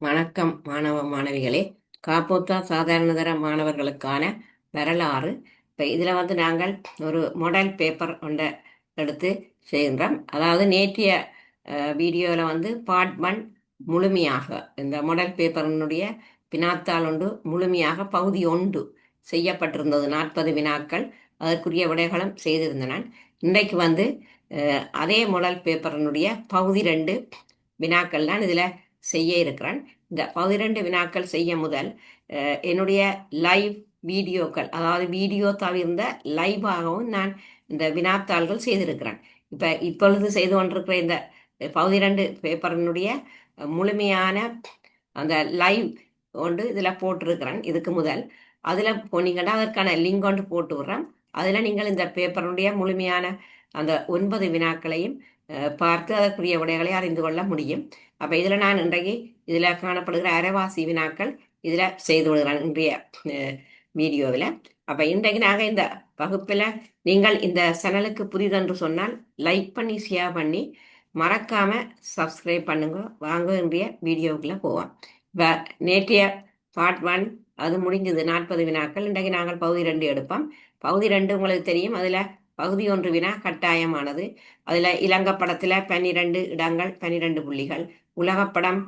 வணக்கம் மாணவ மாணவிகளே. காப்போத்தா சாதாரணதர மாணவர்களுக்கான வரலாறு. இப்போ இதில் நாங்கள் ஒரு மாடல் பேப்பர் ஒன்றை எடுத்து செய்கின்றோம். அதாவது நேற்றைய வீடியோவில் பார்ட் 1 முழுமையாக இந்த மாடல் பேப்பரினுடைய வினாத்தாள் ஒன்று முழுமையாக பகுதி 1 செய்யப்பட்டிருந்தது. 40 வினாக்கள், அதற்குரிய விடைகளும் செய்திருந்தன. இன்றைக்கு அதே மாடல் பேப்பரினுடைய பகுதி 2 வினாக்கள் தான் இதில் செய்ய இருக்கிறேன். இந்த 12 வினாக்கள் செய்ய முதல் என்னுடைய லைவ் வீடியோக்கள், அதாவது வீடியோ தவிர்ந்த லைவாகவும் நான் இந்த வினாத்தாள்கள் செய்திருக்கிறேன். இப்பொழுது செய்து கொண்டிருக்கிற இந்த 12 பேப்பரினுடைய முழுமையான அந்த லைவ் ஒன்று இதில் போட்டிருக்கிறேன். இதுக்கு முதல் அதில் போனீங்கன்னா அதற்கான லிங்க் ஒன்று போட்டு விடுறேன். அதில் நீங்கள் இந்த பேப்பருடைய முழுமையான அந்த 9 வினாக்களையும் பார்த்து அதற்குரிய விடைகளை அறிந்து கொள்ள முடியும். அப்போ இதில் நான் இன்றைக்கு இதில் காணப்படுகிற அரைவாசி வினாக்கள் இதில் செய்து விடுகிறேன் இன்றைய வீடியோவில். அப்போ இன்றைக்கு நாங்கள் இந்த வகுப்பில் நீங்கள் இந்த சேனலுக்கு புரிதென்று சொன்னால் லைக் பண்ணி ஷேர் பண்ணி மறக்காமல் சப்ஸ்கிரைப் பண்ணுங்க. வாங்க இன்றைய வீடியோவுக்குள்ளே போவோம். இப்போ நேற்றைய பார்ட் 1 அது முடிஞ்சது, 40 வினாக்கள். இன்றைக்கு நாங்கள் பகுதி 2 எடுப்போம். பகுதி 2 உங்களுக்கு தெரியும். அதில் பகுதி 1 வினா கட்டாயமானது. அதில் இலங்கப்படத்தில் 12 இடங்கள் 12 புள்ளிகள், உலகப்படம்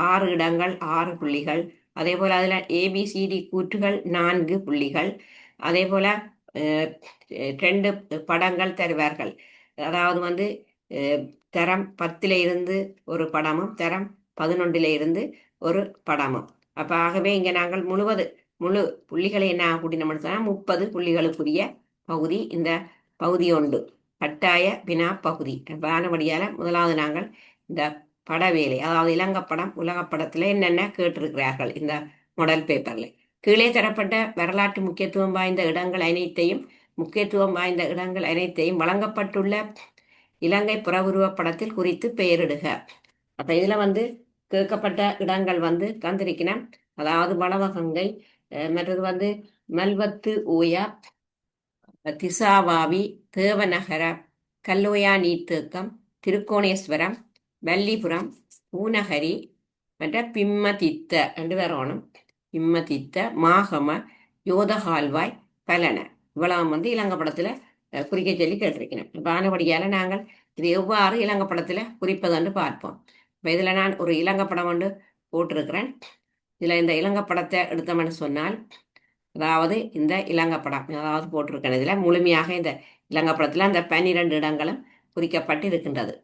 6 இடங்கள் 6 புள்ளிகள், அதே போல் அதில் ஏபிசிடி கூற்றுகள் 4 புள்ளிகள், அதே போல் 2 படங்கள் தருவார்கள். அதாவது தரம் 10 இருந்து ஒரு படமும் தரம் 11 இருந்து ஒரு படமும். அப்போ ஆகவே இங்கே நாங்கள் முழு புள்ளிகளை என்ன கூட்டினோம்னு சொன்னால் 30 புள்ளிகளுக்குரிய பகுதி இந்த பகுதி 1 கட்டாய வினா பகுதி. ஆனபடியால் முதலாவது நாங்கள் இந்த படவேலை, அதாவது இலங்கப்படம் உலகப்படத்தில் என்னென்ன கேட்டிருக்கிறார்கள் இந்த மாடல் பேப்பரில். கீழே தரப்பட்ட வரலாற்று முக்கியத்துவம் வாய்ந்த இடங்கள் அனைத்தையும் வழங்கப்பட்டுள்ள இலங்கை புறவுருவப்படத்தில் குறித்து பெயரிடுக. அப்போ இதில் கேட்கப்பட்ட இடங்கள் தந்திருக்கிறேன். அதாவது வளவகங்கை, மற்றது மல்வத்து ஓயா, திசாவாவி, தேவநகர, கல்லோயா நீர்த்தேக்கம், திருக்கோணேஸ்வரம், வல்லிபுரம், பூநகரி மற்ற பிம்மதித்த என்று வரணும். பிம்மதித்த, மாகம, யோதகால்வாய், பலன இவ்வளவு இலங்கப்படத்தில் குறிக்க சொல்லி கேட்டிருக்கிறேன். இப்போ ஆனபடியால் நாங்கள் இது எவ்வாறு இலங்கப்படத்தில் குறிப்பதுன்னு பார்ப்போம். இப்போ இதில் நான் ஒரு இலங்கப்படம் ஒன்று போட்டிருக்கிறேன். இதில் இந்த இலங்கப்படத்தை எடுத்தோம்னு சொன்னால், அதாவது இந்த இலங்கப்படம் அதாவது போட்டிருக்கேன். இதில் முழுமையாக இந்த இலங்கப்படத்தில் அந்த 12 இடங்களும் குறிக்கப்பட்டு இருக்கின்றது.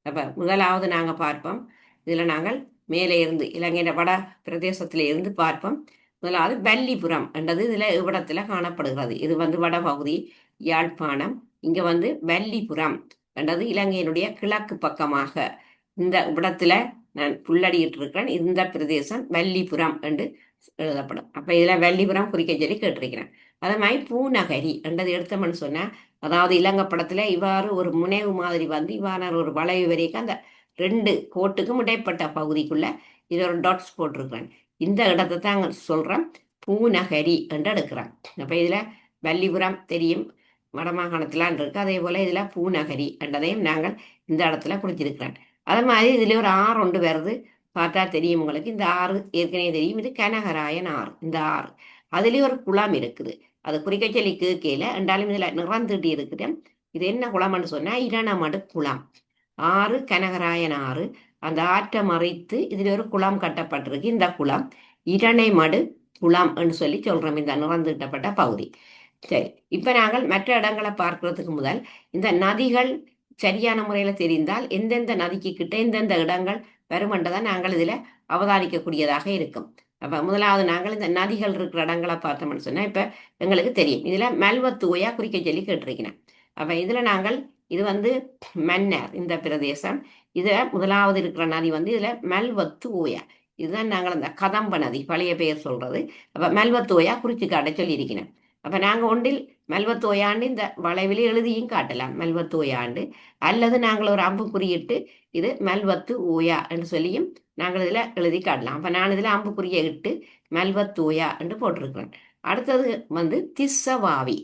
அப்போ முதலாவது நாங்கள் பார்ப்போம். இதில் நாங்கள் மேலே இருந்து இலங்கையின் வட பிரதேசத்தில் இருந்து பார்ப்போம். முதலாவது வல்லிபுரம் என்றது இதில் இவ்விடத்தில் காணப்படுகிறது. இது வடபகுதி யாழ்ப்பாணம். இங்கே வல்லிபுரம் என்றது இலங்கையினுடைய கிழக்கு பக்கமாக இந்த இடத்துல நான் புள்ளடிட்டு இருக்கிறேன். இந்த பிரதேசம் வல்லிபுரம் என்று எழுதப்படும். அப்போ இதில் வல்லிபுரம் குறிக்க சொல்லி கேட்டிருக்கிறேன். அதே மாதிரி பூநகரி என்றது எடுத்தோம்னு சொன்னால், அதாவது இலங்கப்படத்தில் இவ்வாறு ஒரு முனைவு மாதிரி இவ்வாறு ஒரு வளைவு வரைக்கும் அந்த 2 கோட்டுக்கும் இடைப்பட்ட பகுதிக்குள்ள இது ஒரு டாட்ஸ் போட்டிருக்கிறேன். இந்த இடத்தை தான் சொல்கிறேன் பூநகரி என்று எடுக்கிறேன். அப்போ இதில் வல்லிபுரம் தெரியும், வடமாகாணத்திலான் இருக்கு. அதே போல் இதில் பூநகரி என்றதையும் நாங்கள் இந்த இடத்துல குறிச்சிருக்கிறேன். அதே மாதிரி இதில் ஒரு ஆறு ஒன்று வருது, பார்த்தா தெரியும் உங்களுக்கு. இந்த ஆறு ஏற்கனவே தெரியும், இது கனகராயன் ஆறு. இந்த ஆறு அதுலேயும் ஒரு குளம் இருக்குது, அது குறிக்க சொல்லி கேட்கல என்றாலும் இதில் நிறந்துட்டு இருக்குது. இது என்ன குளம்னு சொன்னால் இரணமடு குளம். ஆறு கனகராயன் ஆறு, அந்த ஆற்றை மறைத்து இதில் ஒரு குளம் கட்டப்பட்டிருக்கு. இந்த குளம் இரணைமடு குளம் என்று சொல்லி சொல்கிறோம் இந்த நிறந்துட்டப்பட்ட பகுதி. சரி, இப்போ நாங்கள் மற்ற இடங்களை பார்க்கறதுக்கு முதல் இந்த நதிகள் சரியான முறையில் தெரிந்தால் எந்தெந்த நதிக்கு கிட்ட எந்தெந்த இடங்கள் வருமென்றதை நாங்கள் இதில் அவதானிக்கக்கூடியதாக இருக்கும். அப்போ முதலாவது நாங்கள் இந்த நதிகள் இருக்கிற இடங்களை பார்த்தோம்னு சொன்னால், இப்போ எங்களுக்கு தெரியும் இதில் மல்வத்து ஓயா குறிக்க சொல்லி கேட்டிருக்கிறேன். அப்போ இதில் நாங்கள் இது மன்னர் இந்த பிரதேசம். இதில் முதலாவது இருக்கிற நதி இதில் மல்வத்து ஓயா. இதுதான் நாங்கள் அந்த கதம்ப நதி பழைய பெயர் சொல்கிறது. அப்போ மல்வத்து ஓயா குறித்து காட்ட சொல்லியிருக்கிறேன். அப்போ நாங்கள் ஒன்றில் மல்வத்தோயாண்டு இந்த வளைவில் எழுதியும் காட்டலாம், மல்வத்தோயாண்டு. அல்லது நாங்கள் ஒரு அம்பு குறியிட்டு இது மல்வத்து ஓயா என்று சொல்லியும் நாங்கள் இதில் எழுதி காட்டலாம். அப்போ நான் இதில் அம்பு குறியை இட்டு மல்வத்தோயா என்று போட்டிருக்கிறேன். அடுத்தது திஸ்ஸவாவி.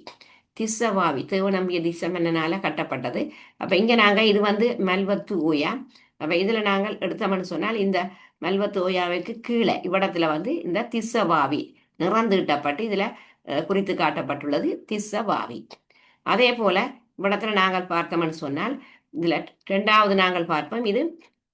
திஸ்ஸவாவி தேவநம்பிய திசமன்னால கட்டப்பட்டது. அப்போ இங்கே நாங்கள் இது மல்வத்து ஓயா. அப்போ இதில் நாங்கள் எடுத்தோம்னு சொன்னால் இந்த மல்வத்தோயாவுக்கு கீழே இவ்விடத்துல வந்து இந்த திஸ்ஸவாவி நிறந்தீட்டப்பட்டு இதில் குறித்து காட்டப்பட்டுள்ளது திஸ்ஸவாவி. அதே போல இவ்விடத்துல நாங்கள் பார்த்தோம்னு சொன்னால் இதில் ரெண்டாவது நாங்கள் பார்ப்போம், இது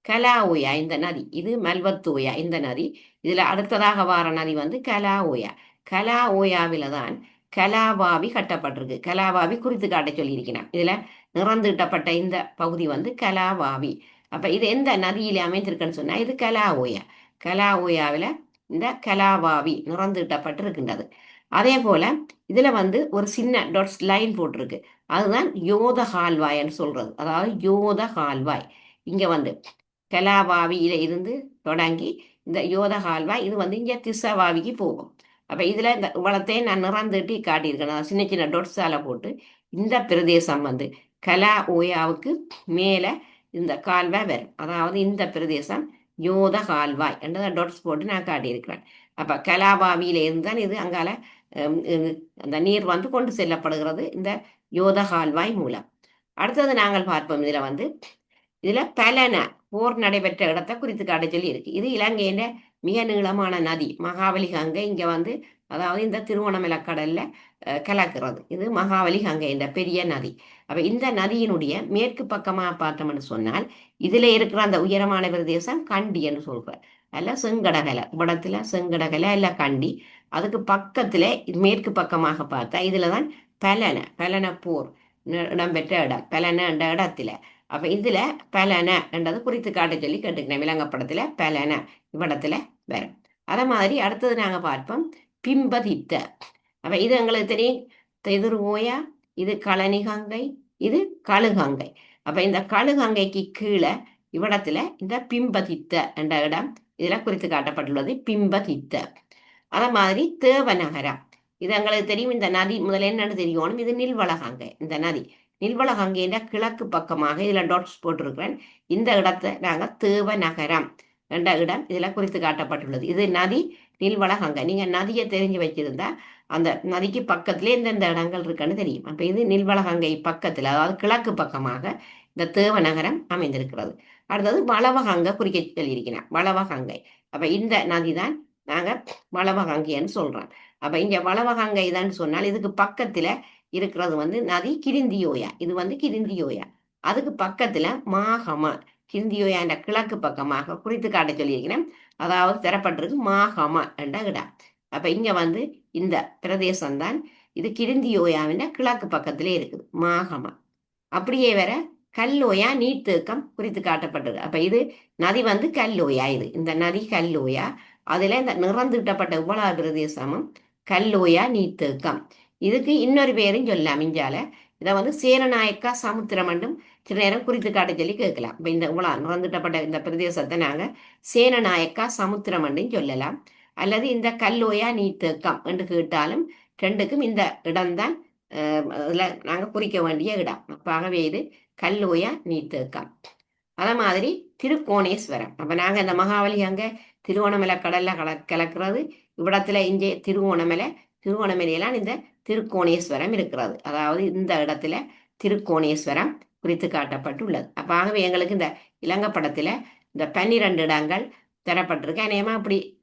கலாஓயா இந்த நதி, இது மல்வத்தோயா இந்த நதி. இதில் அடுத்ததாக வார நதி வந்து கலாஓயா. கலாஓயாவில தான் கலாவாவி கட்டப்பட்டிருக்கு. கலாவாவி குறித்து காட்ட சொல்லியிருக்கிறேன். இதில் நிறந்தீட்டப்பட்ட இந்த பகுதி வந்து கலாவாவி. அப்போ இது எந்த நதியில அமைந்திருக்குன்னு சொன்னால் இது கலாஓயா. கலாஓயாவில் இந்த கலாவாவி நிறந்தீட்டப்பட்டிருக்கின்றது. அதே போல இதுல வந்து ஒரு சின்ன டாட்ஸ் லைன் போட்டிருக்கு, அதுதான் யோத கால்வாய்ன்னு சொல்றது. அதாவது யோத கால்வாய் இங்க வந்து கலாவாவியில இருந்து தொடங்கி இந்த யோத கால்வாய் இது வந்து இங்க திஸ்ஸவாவிக்கு போகும். அப்ப இதுல இந்த வளத்தை நான் நிறந்துட்டு காட்டியிருக்கேன், சின்ன சின்ன டொட்ஸால போட்டு. இந்த பிரதேசம் வந்து கலா ஓயாவுக்கு மேல இந்த கால்வாய் வரும். அதாவது இந்த பிரதேசம் யோத கால்வாய் என்றதை டொட்ஸ் போட்டு நான் காட்டியிருக்கிறேன். அப்ப கலாபாவியில இருந்து தான் இது அங்கால அந்த நீர் வந்து கொண்டு செல்லப்படுகிறது இந்த யோத கால்வாய் மூலம். அடுத்தது நாங்கள் பார்ப்போம், இதுல பலன போர் நடைபெற்ற இடத்தை குறித்து காட்ட சொல்லி இருக்கு. இது இலங்கையின் மிக நீளமான நதி மகாவலி கங்கை. இங்க வந்து அதாவது இந்த திருவோணமலை கடல்ல கலக்கிறது. இது மகாவலி கங்கை இந்த பெரிய நதி. அப்ப இந்த நதியினுடைய மேற்கு பக்கமா பார்த்தோம்னு சொன்னால் இதுல இருக்கிற அந்த உயரமான பிரதேசம் கண்டி என்று சொல்ற, அல்ல செங்கடகலை இடத்துல செங்கடகலை அல்ல கண்டி. அதுக்கு பக்கத்துல மேற்கு பக்கமாக பார்த்தா இதுலதான் பலன போர் இடம்பெற்ற இடம், பலன என்ற இடத்துல. அப்ப இதுல பலன என்றது குறித்து காட்ட சொல்லி கேட்டுக்கிறேன். விலங்கப்படத்துல பலன இவ்விடத்துல வரும். அத மாதிரி அடுத்தது நாங்க பார்ப்போம் பிம்பதித்த. அப்ப இது எங்களுக்கு தெரியும், எதிர்வோயா, இது கழனிகங்கை, இது கழுகங்கை. அப்ப இந்த கழுகங்கைக்கு கீழே இவ்விடத்துல இந்த பிம்பதித்த என்ற இடம் இதுல குறித்து காட்டப்பட்டுள்ளது பிம்பதித்த. அத மாதிரி தேவநகரம், இது எங்களுக்கு தெரியும். இந்த நதி முதல்ல என்னன்னு தெரியணும், இது நில்வளகங்கை. இந்த நதி நில்வளகங்கையின் கிழக்கு பக்கமாக இதுல டாட்ஸ் போட்டிருக்கிறேன். இந்த இடத்தை நாங்க தேவநகரம் என்ற இடம் இதுல குறித்து காட்டப்பட்டுள்ளது. இது நதி நில்வளகங்கை. நீங்க நதியை தெரிஞ்சு வச்சிருந்தா அந்த நதிக்கு பக்கத்திலே எந்தெந்த இடங்கள் இருக்குன்னு தெரியும். அப்ப இது நில்வளகங்கை பக்கத்துல, அதாவது கிழக்கு பக்கமாக இந்த தேவநகரம் அமைந்திருக்கிறது. அடுத்தது வளவகங்கை குறிக்க சொல்லியிருக்கிறேன், வளவகங்கை. அப்ப இந்த நதி தான் நாங்க வளவகங்கைன்னு சொல்றோம். அப்ப இங்க வளவகங்கை தான் சொன்னால் இதுக்கு பக்கத்துல இருக்கிறது வந்து நதி கிரிந்தியோயா. இது வந்து கிரிந்தியோயா. அதுக்கு பக்கத்துல மாகம, கிரிந்தியோயா என்ற கிழக்கு பக்கமாக குறித்து காட்ட சொல்லியிருக்கிறேன். அதாவது தரப்பட்டிருக்கு மாகம என்ற இடம். அப்ப இங்க வந்து இந்த பிரதேசம் தான் இது கிரிந்தியோயாவின் கிழக்கு பக்கத்திலே இருக்குது மாகம. அப்படியே வர கல்லோயா நீர்த்தேக்கம் குறித்து காட்டப்பட்டது. அப்ப இது நதி வந்து கல்லோயா, இது இந்த நதி கல்லோயா. அதுல இந்த நிறந்தீட்டப்பட்ட உபலா பிரதேசமும் கல்லோயா நீர்த்தேக்கம். இதுக்கு இன்னொரு பேரும் சொல்லலாம் இஞ்சால. இதை வந்து சேரநாயக்கா சமுத்திரம் என்றும் சில நேரம் குறித்து காட்ட சொல்லி கேட்கலாம். இப்ப இந்த உலா நிறந்துட்டப்பட்ட இந்த பிரதேசத்தை நாங்க சேனநாயக்கா சமுத்திரம் என்றும் சொல்லலாம், அல்லது இந்த கல்லோயா நீர்த்தேக்கம் என்று கேட்டாலும் ரெண்டுக்கும் இந்த இடம்தான் அதுல நாங்க குறிக்க வேண்டிய இடம். ஆகவே இது கல்லோயா நீர்த்தேக்கம். அத மாதிரி திருக்கோணேஸ்வரம். அப்ப நாங்க இந்த மகாவலி அங்க திருவோணமலை கடல்ல கலக்கிறது. இவ்விடத்துல இங்கே திருவோணமலையெல்லாம் இந்த திருக்கோணேஸ்வரம் இருக்கிறது. அதாவது இந்த இடத்துல திருக்கோணேஸ்வரம் குறித்து காட்டப்பட்டுள்ளது. அப்ப ஆகவே எங்களுக்கு இந்த இலங்கப்படத்துல இந்த 12 இடங்கள் தரப்பட்டிருக்கு. அநேகமா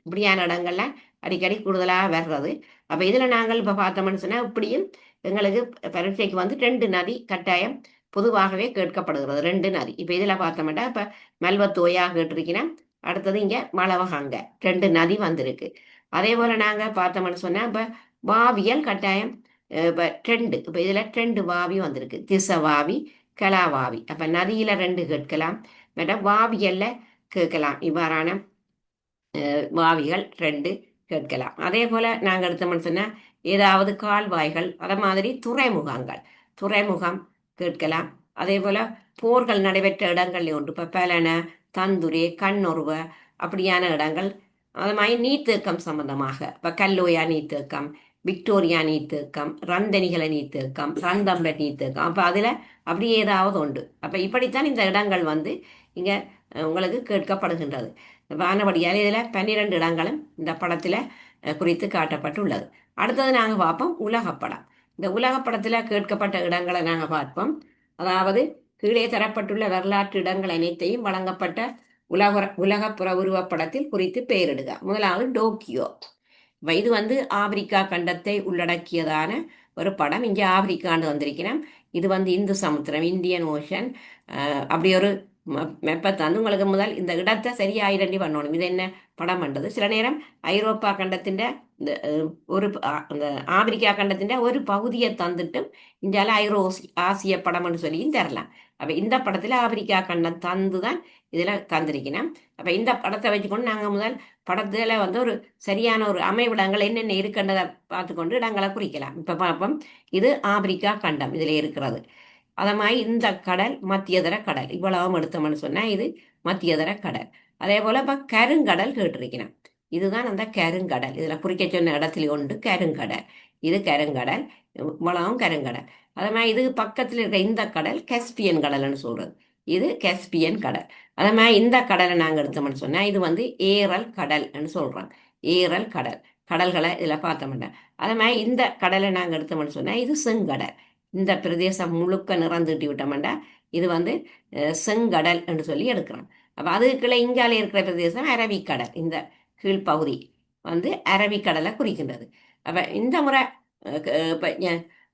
இப்படியான இடங்கள்லாம் அடிக்கடி கூடுதலாக வர்றது. அப்ப இதுல நாங்கள் இப்ப பார்த்தோம்னு சொன்னா இப்படியும் எங்களுக்கு பரீட்சைக்கு வந்து 2 நதி கட்டாயம் பொதுவாகவே கேட்கப்படுகிறது, 2 நதி. இப்ப இதுல பார்த்தோம்னா இப்ப மல்வத்தோயா கேட்டிருக்கிறேன், அடுத்தது இங்க மலவகங்க, 2 நதி வந்திருக்கு. அதே போல நாங்க பார்த்தோம்னு சொன்னா இப்ப வாவியல் கட்டாயம் இப்ப 2, இப்ப இதுல 2 வாவி வந்திருக்கு, திசவாவி கலாவாவி. அப்ப நதியில 2 கேட்கலாம், மற்ற வாவியல்ல கேட்கலாம். இவ்வாறான வாவிகள் 2 கேட்கலாம். அதே போல நாங்கள் எடுத்தோம்னு சொன்னா ஏதாவது கால்வாய்கள், அத மாதிரி துறைமுகம் கேட்கலாம். அதே போல போர்கள் நடைபெற்ற இடங்கள்ல ஒன்று, இப்ப பலன, தந்துரே, கண்ணொருவ அப்படியான இடங்கள். அது மாதிரி நீர்த்தேக்கம் சம்பந்தமாக இப்ப கல்லோயா நீர்த்தேக்கம், விக்டோரியா நீர்த்தேக்கம், ரந்தனிகள நீர்த்தேக்கம், ரந்தம்பர் நீர்த்தேக்கம். அப்ப அதுல அப்படி ஏதாவது உண்டு. அப்ப இப்படித்தான் இந்த இடங்கள் வந்து இங்க உங்களுக்கு கேட்கப்படுகின்றது. வானபடியால் இதில் 12 இடங்களும் இந்த படத்தில் குறித்து காட்டப்பட்டுள்ளது. அடுத்தது நாங்கள் பார்ப்போம் உலகப்படம். இந்த உலகப்படத்தில் கேட்கப்பட்ட இடங்களை நாங்கள் பார்ப்போம். அதாவது கீழே தரப்பட்டுள்ள வரலாற்று இடங்கள் அனைத்தையும் வழங்கப்பட்ட உலகப்புற உருவப்படத்தில் குறித்து பெயரிடுக. முதலாவது டோக்கியோ. இது வந்து ஆப்பிரிக்கா கண்டத்தை உள்ளடக்கியதான ஒரு படம். இங்கே ஆப்பிரிக்கான்னு வந்திருக்கிறேன். இது வந்து இந்து சமுத்திரம், இந்தியன் ஓஷன். அப்படி ஒரு மெப்பை தந்து உங்களுக்கு முதல் இந்த இடத்தை சரியா ஐடென்டி பண்ணணும். இது என்ன படம் பண்ணுறது. சில நேரம் ஐரோப்பா கண்டத்தின் இந்த ஒரு அந்த ஆப்பிரிக்கா கண்டத்தின் ஒரு பகுதியை தந்துட்டு இந்தியாவில் ஆசிய படம்னு சொல்லியும் தரலாம். அப்போ இந்த படத்தில் ஆப்பிரிக்கா கண்டம் தந்து தான் இதில் தந்திருக்கணும். அப்போ இந்த படத்தை வச்சுக்கொண்டு நாங்கள் முதல் படத்தில் வந்து ஒரு சரியான ஒரு அமைவிடங்கள் என்னென்ன இருக்கின்றதை பார்த்துக்கொண்டு இடங்களை குறிக்கலாம். இப்போ பார்ப்போம். இது ஆப்பிரிக்கா கண்டம் இதில் இருக்கிறது. அதை மாதிரி இந்த கடல் மத்தியதர கடல். இவ்வளவும் எடுத்தோம்னு சொன்னால் இது மத்தியதர கடல். அதே போல் இப்போ கருங்கடல் கேட்டிருக்கிறேன். இதுதான் அந்த கருங்கடல். இதில் குறிக்க சொன்ன இடத்துல ஒன்று கருங்கடல். இது கருங்கடல், இவ்வளவும் கருங்கடல். அதே மாதிரி இது பக்கத்தில் இருக்கிற இந்த கடல் கஸ்பியன் கடல்னு சொல்கிறது. இது கஸ்பியன் கடல். அதே மாதிரி இந்த கடலை நாங்கள் எடுத்தோம்னு சொன்னால் இது வந்து ஏரல் கடல்னு சொல்கிறோம். ஏரல் கடல். கடல்களை இதில் பார்த்தோம்னா அதே மாதிரி இந்த கடலை நாங்கள் எடுத்தோம்னு சொன்னால் இது செங்கடல். இந்த பிரதேசம் முழுக்க நிறந்துட்டி விட்டோம்னா இது வந்து செங்கடல் என்று சொல்லி எடுக்கிறோம். அப்போ அதுக்குள்ள இங்கால இருக்கிற பிரதேசம் அரபிக்கடல். இந்த கீழ்ப்பகுதி வந்து அரபிக்கடலை குறிக்கின்றது. அப்போ இந்த முறை இப்போ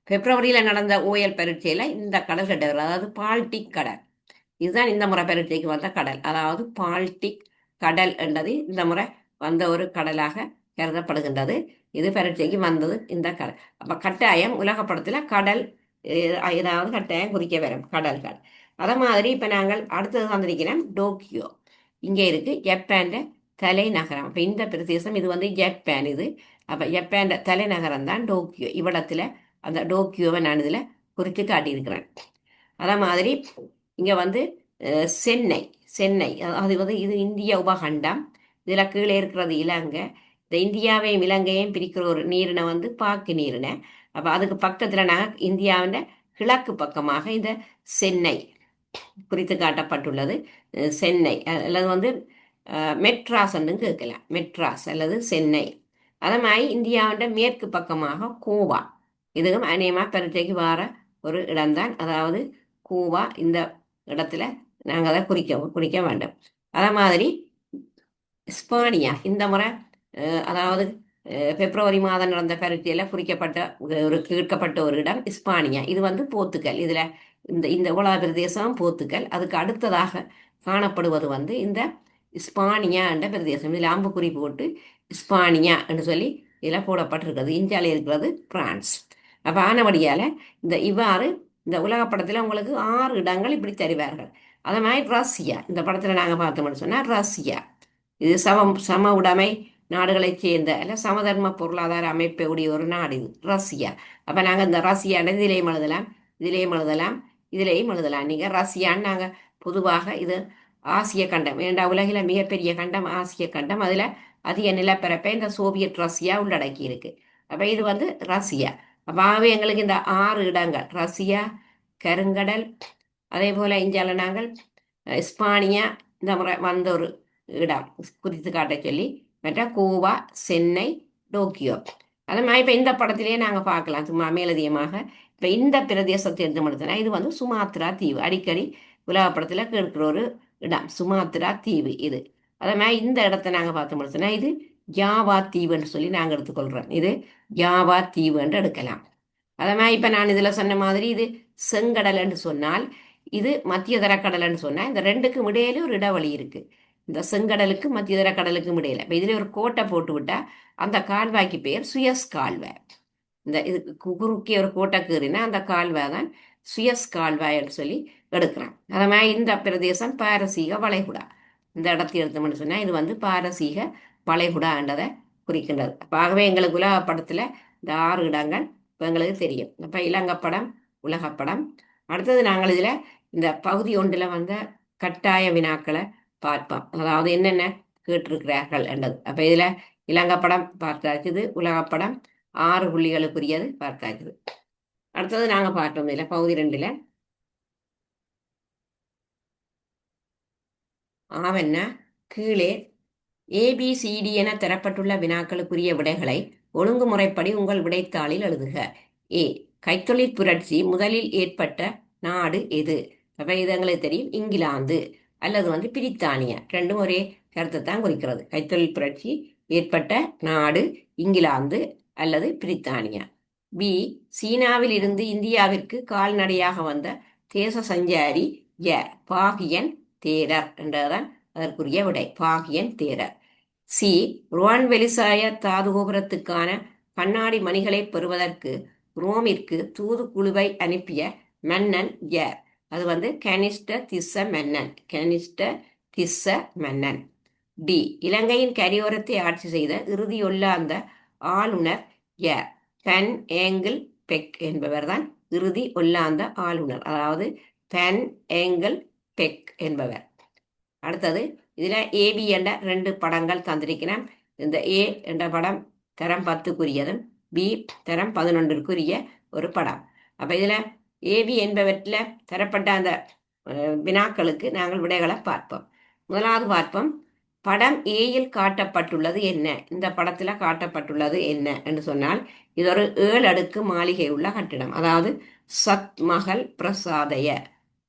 பிப்ரவரியில் நடந்த ஓயல் பரீட்சையில் இந்த கடல் கட்டவர், அதாவது பால்டிக் கடல், இதுதான் இந்த முறை பரீட்சைக்கு வந்த கடல். அதாவது பால்டிக் கடல் என்றது இந்த முறை வந்த ஒரு கடலாக கருதப்படுகின்றது. இது பரீட்சைக்கு வந்தது இந்த கடல். அப்போ கட்டாயம் உலகப்படத்தில் கடல் ஏதாவது கட்டாயம் குறிக்க வரும் கடல்கள். அதே மாதிரி இப்போ நாங்கள் அடுத்தது வந்திருக்கிறோம் டோக்கியோ. இங்கே இருக்கு ஜப்பான் தலைநகரம். அப்போ இந்த பிரதேசம் இது வந்து ஜப்பான். இது அப்போ ஜப்பான் தலைநகரம் தான் டோக்கியோ. இவ்விடத்தில் அந்த டோக்கியோவை நான் இதில் குறித்து காட்டியிருக்கிறேன். அதே மாதிரி இங்கே வந்து சென்னை. சென்னை அது வந்து இது இந்திய உபகண்டம். இதில் கீழே இருக்கிறது இலங்கை. இந்த இந்தியாவையும் இலங்கையும் பிரிக்கிற ஒரு நீரினை வந்து பாக்கு நீரினை. அப்போ அதுக்கு பக்கத்தில் நாங்கள் இந்தியாவின் கிழக்கு பக்கமாக இந்த சென்னை குறித்து காட்டப்பட்டுள்ளது. சென்னை அல்லது வந்து மெட்ராஸ் என்று கேட்கலாம். மெட்ராஸ் அல்லது சென்னை. அதே மாதிரி இந்தியாவின் மேற்கு பக்கமாக கோவா. இதுவும் அநேகமாக பரீட்சைக்கு வர ஒரு இடம்தான். அதாவது கோவா இந்த இடத்துல நாங்கள் அதை குறிக்க வேண்டும். அதே மாதிரி ஸ்பானியா இந்த முறை அதாவது பிப்ரவரி மாதம் நடந்த பரீட்சையில் குறிக்கப்பட்ட ஒரு கேட்கப்பட்ட ஒரு இடம் இஸ்பானியா. இது வந்து போர்த்துக்கல். இதில் இந்த இந்த உலக பிரதேசம் போர்த்துக்கல். அதுக்கு அடுத்ததாக காணப்படுவது வந்து இந்த இஸ்பானியா என்ற பிரதேசம். இதில் அம்புக்குறி போட்டு இஸ்பானியா என்று சொல்லி இதில் போடப்பட்டிருக்கிறது. இந்தியாவில் இருக்கிறது பிரான்ஸ். அப்போ ஆனபடியால் இவ்வாறு இந்த உலகப்படத்தில் உங்களுக்கு 6 இடங்கள் இப்படி தருவார்கள். அதே மாதிரி ரஷ்யா. இந்த படத்தில் நாங்கள் பார்த்தோம்னு சொன்னால் ரஷ்யா இது சம உடைமை நாடுகளைச் சேர்ந்த அல்ல சமதர்ம பொருளாதார அமைப்பை உடைய ஒரு நாடு இது ரஷ்யா. அப்போ நாங்கள் இந்த ரஷ்யான்னு இதிலேயும் எழுதலாம், இதிலேயும் எழுதலாம், இதிலேயும் எழுதலாம். நீங்கள் ரஷ்யான்னு நாங்கள் பொதுவாக இது ஆசிய கண்டம். ஏண்டா உலகில் மிகப்பெரிய கண்டம் ஆசிய கண்டம். அதில் அதிக நிலப்பரப்பை இந்த சோவியத் ரஷ்யா உள்ளடக்கி இருக்கு. அப்போ இது வந்து ரஷ்யா. அப்போ ஆகவே எங்களுக்கு இந்த 6 இடங்கள் ரஷ்யா, கருங்கடல், அதே போல் இந்தியாவில் நாங்கள் இஸ்பானியா இந்த முறை வந்த ஒரு இடம் குறித்து காட்ட சொல்லி மற்ற கோவா, சென்னை, டோக்கியோ. அது மாதிரி இப்போ இந்த படத்திலேயே நாங்கள் பார்க்கலாம் சும்மா மேலதிகமாக. இப்போ இந்த பிரதேசத்தை எடுத்துனா இது வந்து சுமாத்ரா தீவு. அடிக்கடி உலகப்படத்தில் கேட்கிற ஒரு இடம் சுமாத்ரா தீவு இது. அதே மாதிரி இந்த இடத்த நாங்கள் பார்த்து முடிச்சோன்னா இது ஜாவா தீவுன்னு சொல்லி நாங்கள் எடுத்துக்கொள்கிறோம். இது ஜாவா தீவு என்று எடுக்கலாம். அதே மாதிரி இப்போ நான் இதில் சொன்ன மாதிரி இது செங்கடல் என்று சொன்னால் இது மத்தியதர கடல்னு சொன்னால் இந்த ரெண்டுக்கும் இடையில ஒரு இடைவெளி இருக்குது. இந்த செங்கடலுக்கு மத்தியதர கடலுக்கும் இடையில இப்போ இதில் ஒரு கோட்டை போட்டு விட்டால் அந்த கால்வாய்க்கு பேர் சுயஸ் கால்வாய். இந்த இது குறுக்கே ஒரு கோட்டை கீறினா அந்த கால்வாய் தான் சுயஸ் கால்வாய்ன்னு சொல்லி எடுக்கிறான். அதே மாதிரி இந்த பிரதேசம் பாரசீக வளைகுடா. இந்த இடத்தை எடுத்தோம்னு சொன்னால் இது வந்து பாரசீக வளைகுடான்றதை குறிக்கின்றது. ஆகவே எங்களுக்கு உலகப்படத்தில் இந்த 6 இடங்கள் இப்போ எங்களுக்கு தெரியும். அப்போ இலங்கைப்படம், உலகப்படம். அடுத்தது நாங்கள் இதில் இந்த பகுதி ஒன்றில் வந்த கட்டாய வினாக்களை பார்ப்போம். அதாவது என்னென்ன கேட்டிருக்கிறார்கள் என்றது. அப்போ இதில் இலங்கைப்படம் பார்த்தாச்சுது, உலகப்படம் 6 புள்ளிகளுக்குரியது பார்த்தாச்சுது. அடுத்தது நாங்கள் பார்த்தோம் இதில் பகுதி 2ல் ஆவென்ன கீழே ஏபிசிடி என தரப்பட்டுள்ள வினாக்களுக்குரிய விடைகளை ஒழுங்குமுறைப்படி உங்கள் விடைத்தாளில் எழுதுக. ஏ கைத்தொழில் புரட்சி முதலில் ஏற்பட்ட நாடு எது? அப்போ இது எங்களுக்கு தெரியும் இங்கிலாந்து அல்லது பிரித்தானியா, ரெண்டும் ஒரே கருத்தை தான் குறிக்கிறது. கைத்தொழில் புரட்சி ஏற்பட்ட நாடு இங்கிலாந்து அல்லது பிரித்தானியா. பி, சீனாவில் இருந்து இந்தியாவிற்கு கால்நடையாக வந்த தேச சஞ்சாரி யார்? பாகியன் தேரர் என்றதான் அதற்குரிய விடை, பாகியன் தேரர். சி, ருவான் வெளிசாய தாது கோபுரத்துக்கான கண்ணாடி மணிகளை பெறுவதற்கு ரோமிற்கு தூதுக்குழுவை அனுப்பிய மன்னன் யார்? அது கனிஷ்ட திஸ்ஸ மன்னன், கனிஷ்ட திஸ்ஸ மன்னன். டி, இலங்கையின் கரையோரத்தை ஆட்சி செய்த இறுதியொல்லாந்த ஆளுநர் யார்? பென் ஏங்கிள் பெக் என்பவர் தான் இறுதி ஒல்லாந்த ஆளுநர், அதாவது பென் ஏங்கிள் பெக் என்பவர். அடுத்தது இதில் ஏபி என்ற 2 படங்கள் தந்திருக்கிறேன். இந்த ஏ என்ற படம் தரம் 10க்குரியதும் பி தரம் 11க்குரிய ஒரு படம். அப்போ இதில் ஏபி என்பவற்றில் தரப்பட்ட அந்த வினாக்களுக்கு நாங்கள் விடைகளை பார்ப்போம். முதலாவது பார்ப்போம், படம் ஏயில் காட்டப்பட்டுள்ளது என்ன? இந்த படத்தில் காட்டப்பட்டுள்ளது என்ன என்று சொன்னால் இது ஒரு 7 அடுக்கு மாளிகை உள்ள கட்டிடம், அதாவது சத்மஹல் பிரசாதய,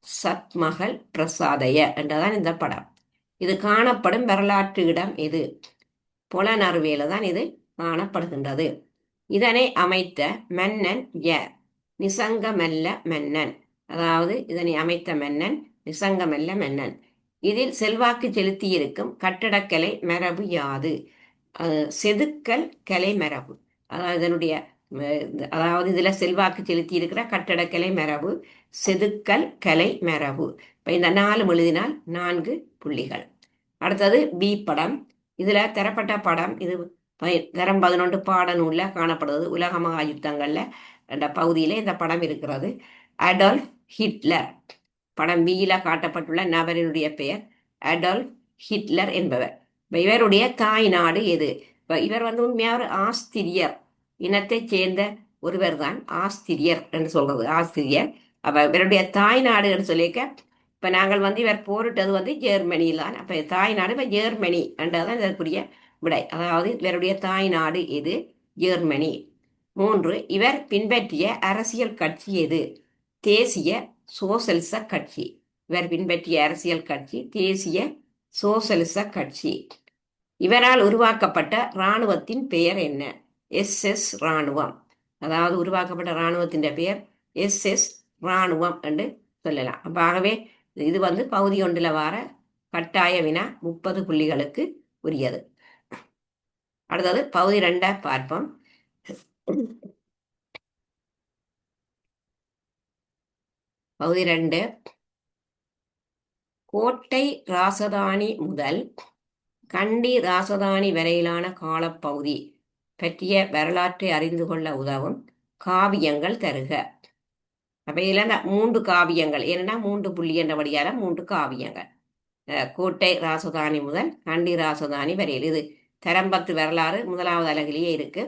சத்மஹல் பிரசாதய என்றதான் இந்த படம். இது காணப்படும் வரலாற்று இடம் எது? புலனறுவேல தான் இது காணப்படுகின்றது. இதனை அமைத்த மன்னன் யார்? நிசங்கமல்ல மன்னன், அதாவது இதனை அமைத்த மன்னன் நிசங்கமல்ல மன்னன். இதில் செல்வாக்கு செலுத்தியிருக்கும் கட்டடக்கலை மரபு யாது? செதுக்கல் கலை மரபு, அதாவது இதனுடைய அதாவது இதில் செல்வாக்கு செலுத்தி இருக்கிற கட்டடக்கலை மரபு செதுக்கல் கலை மரபு. இப்போ இந்த 4 எழுதினால் 4 புள்ளிகள். அடுத்தது பி படம். இதில் தரப்பட்ட படம் இது தரம் 11 பாடநூலில் காணப்படுவது. உலக மகா யுத்தங்களில் என்ற பகுதியில் இந்த படம் இருக்கிறது. Adolf Hitler. படம் பியில் காட்டப்பட்டுள்ள நபரினுடைய பெயர் அடால்ஃப் ஹிட்லர் என்பவர். இவருடைய தாய் நாடு எது? இவர் உண்மையாக ஒரு ஆஸ்திரியர் இனத்தைச் சேர்ந்த ஒருவர் தான் ஆஸ்திரியர் என்று சொல்றது, ஆஸ்திரியர். அப்போ இவருடைய தாய் நாடு என்று சொல்லியிருக்க, இப்போ நாங்கள் இவர் போரிட்டது ஜெர்மனியில் தான். அப்போ தாய் நாடு இப்போ ஜெர்மனி என்றதான் இதற்குரிய விடை, அதாவது இவருடைய தாய் நாடு எது? ஜெர்மனி. 3, இவர் பின்பற்றிய அரசியல் கட்சி எது? தேசிய சோசலிச கட்சி. இவர் பின்பற்றிய அரசியல் கட்சி தேசிய சோசலிச கட்சி. இவரால் உருவாக்கப்பட்ட இராணுவத்தின் பெயர் என்ன? SS இராணுவம், அதாவது உருவாக்கப்பட்ட இராணுவத்தின் பெயர் SS இராணுவம் என்று சொல்லலாம். அப்போ ஆகவே இது பகுதி 1ல் வார கட்டாய வினா 30 புள்ளிகளுக்கு உரியது. அடுத்தது பகுதி 2 பார்ப்போம். பகுதி 2, கோட்டை ராசதானி முதல் கண்டி ராசதானி வரையிலான காலப்பகுதி பற்றிய வரலாற்றை அறிந்து கொள்ள உதவும் காவியங்கள் தருக. அப்போ இதில் 3 காவியங்கள், ஏன்னா 3 புள்ளி என்றபடியால 3 காவியங்கள். கோட்டை ராசதானி முதல் கண்டி ராசதானி வரையில், இது தரம் 10 வரலாறு 1வது அலகிலேயே இருக்கு.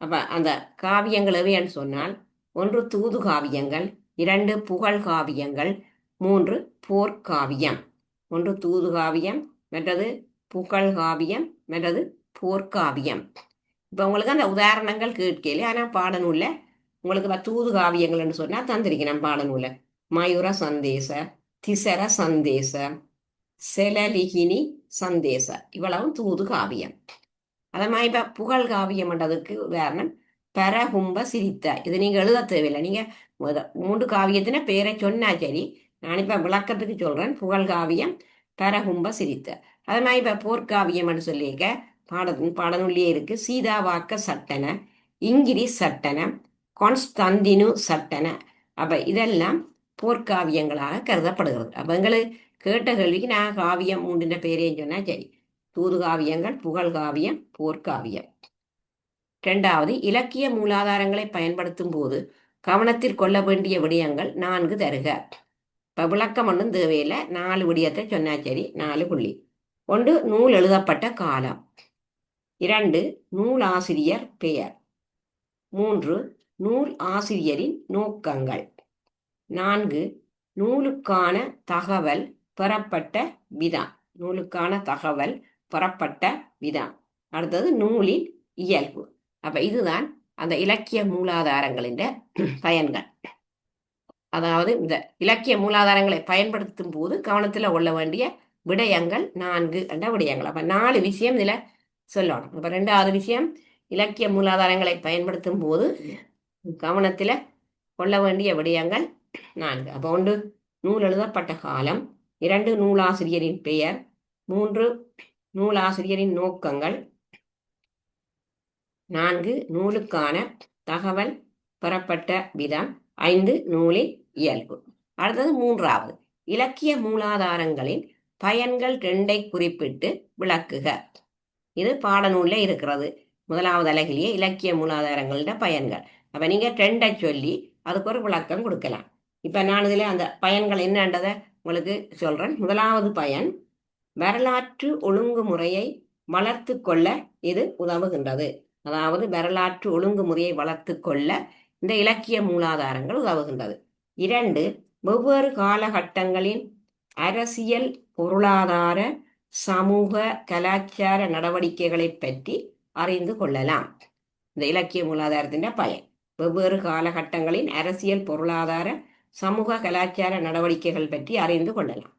அப்போ அந்த காவியங்கள் எவைன்னு சொன்னால் 1 தூது காவியங்கள், 2 புகழ் காவியங்கள், 3 போர்க்காவியம். 1 தூது காவியம், மற்றது புகழ் காவியம், மற்றது போர்க்காவியம். இப்போ உங்களுக்கு அந்த உதாரணங்கள் கேட்கல, ஆனால் பாடநூலில் உங்களுக்கு தூது காவியங்கள்னு சொன்னால் தந்திருக்கிறேன் பாடநூலில். மயூர சந்தேச, திசர சந்தேச, செலலிகினி சந்தேச, இவ்வளவும் தூது காவியம். அதே மாதிரி இப்போ புகழ் காவியம்ன்றதுக்கு உதாரணம் பரகும்ப சிரித்த. இது நீங்கள் எழுத தேவையில்லை, நீங்கள் 3 காவியத்தின பேரை சொன்னா சரி. நான் இப்போ விளக்கத்துக்கு சொல்கிறேன். புகழ் காவியம் பரகும்ப சிரித்த. அதே மாதிரி இப்போ போர்க்காவியம்னு சொல்லியிருக்க பாடநூலியே இருக்கு. சீதாவாக்க சட்டன, இங்கிரி சட்டன, கான்ஸ்டந்தினு சட்டன. அப்போ இதெல்லாம் போர்க்காவியங்களாக கருதப்படுகிறது. அப்போ எங்களுக்கு கேட்ட கேள்விக்கு நான் காவியம் 3 பேரையும் சொன்னால் சரி. தூது காவியங்கள், புகழ் காவியம், போர்க்காவியம். 2வது, இலக்கிய மூலாதாரங்களை பயன்படுத்தும் போது கவனத்தில் கொள்ள வேண்டிய விடயங்கள் 4 தருக. இப்போ விளக்கம் ஒன்றும் தேவையில்லை, 4 விடயத்தை சொன்னா சரி. 4 புள்ளி. 1, நூல் எழுதப்பட்ட காலம். 2, நூல் ஆசிரியர் பெயர். 3, நூல் ஆசிரியரின் நோக்கங்கள். 4, நூலுக்கான தகவல் பெறப்பட்ட விதம். நூலுக்கான தகவல் பெறப்பட்ட விதம். அடுத்தது நூலின் இயல்பு. அப்ப இதுதான் அந்த இலக்கிய மூலாதாரங்களின் பயன்கள். அதாவது இந்த இலக்கிய மூலாதாரங்களை பயன்படுத்தும் போது கவனத்தில் கொள்ள வேண்டிய விடயங்கள் 4 என்ற விடயங்கள். அப்ப 4 விஷயம் இதுல சொல்லணும். அப்ப 2வது விஷயம், இலக்கிய மூலாதாரங்களை பயன்படுத்தும் போது கவனத்தில் கொள்ள வேண்டிய விடயங்கள் 4. அப்போ 1 நூல் எழுதப்பட்ட காலம், 2 நூலாசிரியரின் பெயர், 3 நூலாசிரியரின் நோக்கங்கள், 4 நூலுக்கான தகவல் பெறப்பட்ட விதம், 5 நூலின் இயல்பு. அடுத்தது 3வது, இலக்கிய மூலாதாரங்களின் பயன்கள் 2ஐ குறிப்பிட்டு விளக்குக. இது பாடநூலில் இருக்கிறது. 1வது அலகிலேயே இலக்கிய மூலாதாரங்களோட பயன்கள். அப்ப நீங்க 2ஐ சொல்லி அதுக்கு ஒரு விளக்கம் கொடுக்கலாம். இப்ப நான் இதுல அந்த பயன்கள் என்னன்றதை உங்களுக்கு சொல்றேன். 1வது பயன், வரலாற்று ஒழுங்குமுறையை வளர்த்து கொள்ள இது உதவுகின்றது. அதாவது வரலாற்று ஒழுங்குமுறையை வளர்த்து கொள்ள இந்த இலக்கிய மூலாதாரங்கள் உதவுகின்றது. 2, வெவ்வேறு காலகட்டங்களின் அரசியல், பொருளாதார, சமூக, கலாச்சார நடவடிக்கைகளை பற்றி அறிந்து கொள்ளலாம். இந்த இலக்கிய மூலாதாரத்தின் பயன், வெவ்வேறு காலகட்டங்களின் அரசியல், பொருளாதார, சமூக, கலாச்சார நடவடிக்கைகள் பற்றி அறிந்து கொள்ளலாம்.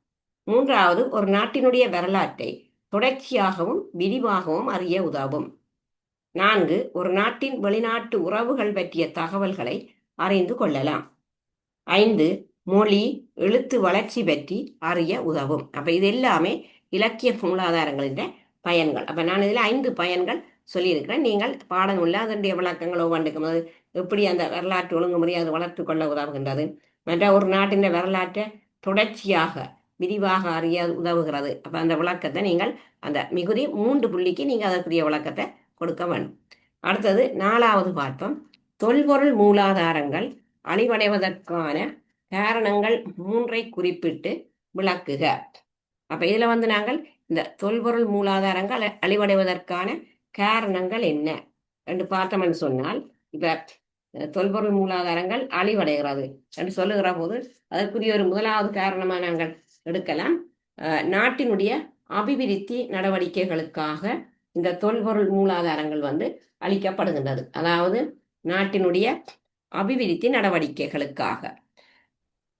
3வது, ஒரு நாட்டினுடைய வரலாற்றை தொடர்ச்சியாகவும் விரிவாகவும் அறிய உதவும். 4, ஒரு நாட்டின் வெளிநாட்டு உறவுகள் பற்றிய தகவல்களை அறிந்து கொள்ளலாம். 5, மொழி, எழுத்து வளர்ச்சி பற்றி அறிய உதவும். அப்ப இது எல்லாமே இலக்கிய மூலாதாரங்களின் பயன்கள். அப்ப நான் இதுல 5 பயன்கள் சொல்லியிருக்கிறேன். நீங்கள் பாடநூல்ல அதனுடைய விளக்கங்களோ வண்டுக்கும் போது எப்படி அந்த வரலாற்று ஒழுங்குமுறை அது வளர்த்து கொள்ள உதவுகின்றது, மற்ற ஒரு நாட்டின் வரலாற்றை தொடர்ச்சியாக விரிவாக அறிய உதவுகிறது. அப்ப அந்த விளக்கத்தை நீங்கள் அந்த மிகுதி 3 புள்ளிக்கு நீங்க அதற்குரிய விளக்கத்தை கொடுக்க வேண்டும். அடுத்தது 4வது பார்ப்போம், தொல்பொருள் மூலாதாரங்கள் அழிவடைவதற்கான காரணங்கள் 3ஐ குறிப்பிட்டு விளக்குக. அப்ப இதுல நாங்கள் இந்த தொல்பொருள் மூலாதாரங்கள் அழிவடைவதற்கான காரணங்கள் என்ன என்று பார்த்தோம்னு சொன்னால், இப்ப தொல்பொருள் மூலாதாரங்கள் அழிவடைகிறது என்று சொல்லுகிற போது அதற்குரிய ஒரு 1வது காரணமா நாங்கள் எடுக்கலாம், நாட்டினுடைய அபிவிருத்தி நடவடிக்கைகளுக்காக இந்த தொல்பொருள் மூலாதாரங்கள் அளிக்கப்படுகின்றது. அதாவது நாட்டினுடைய அபிவிருத்தி நடவடிக்கைகளுக்காக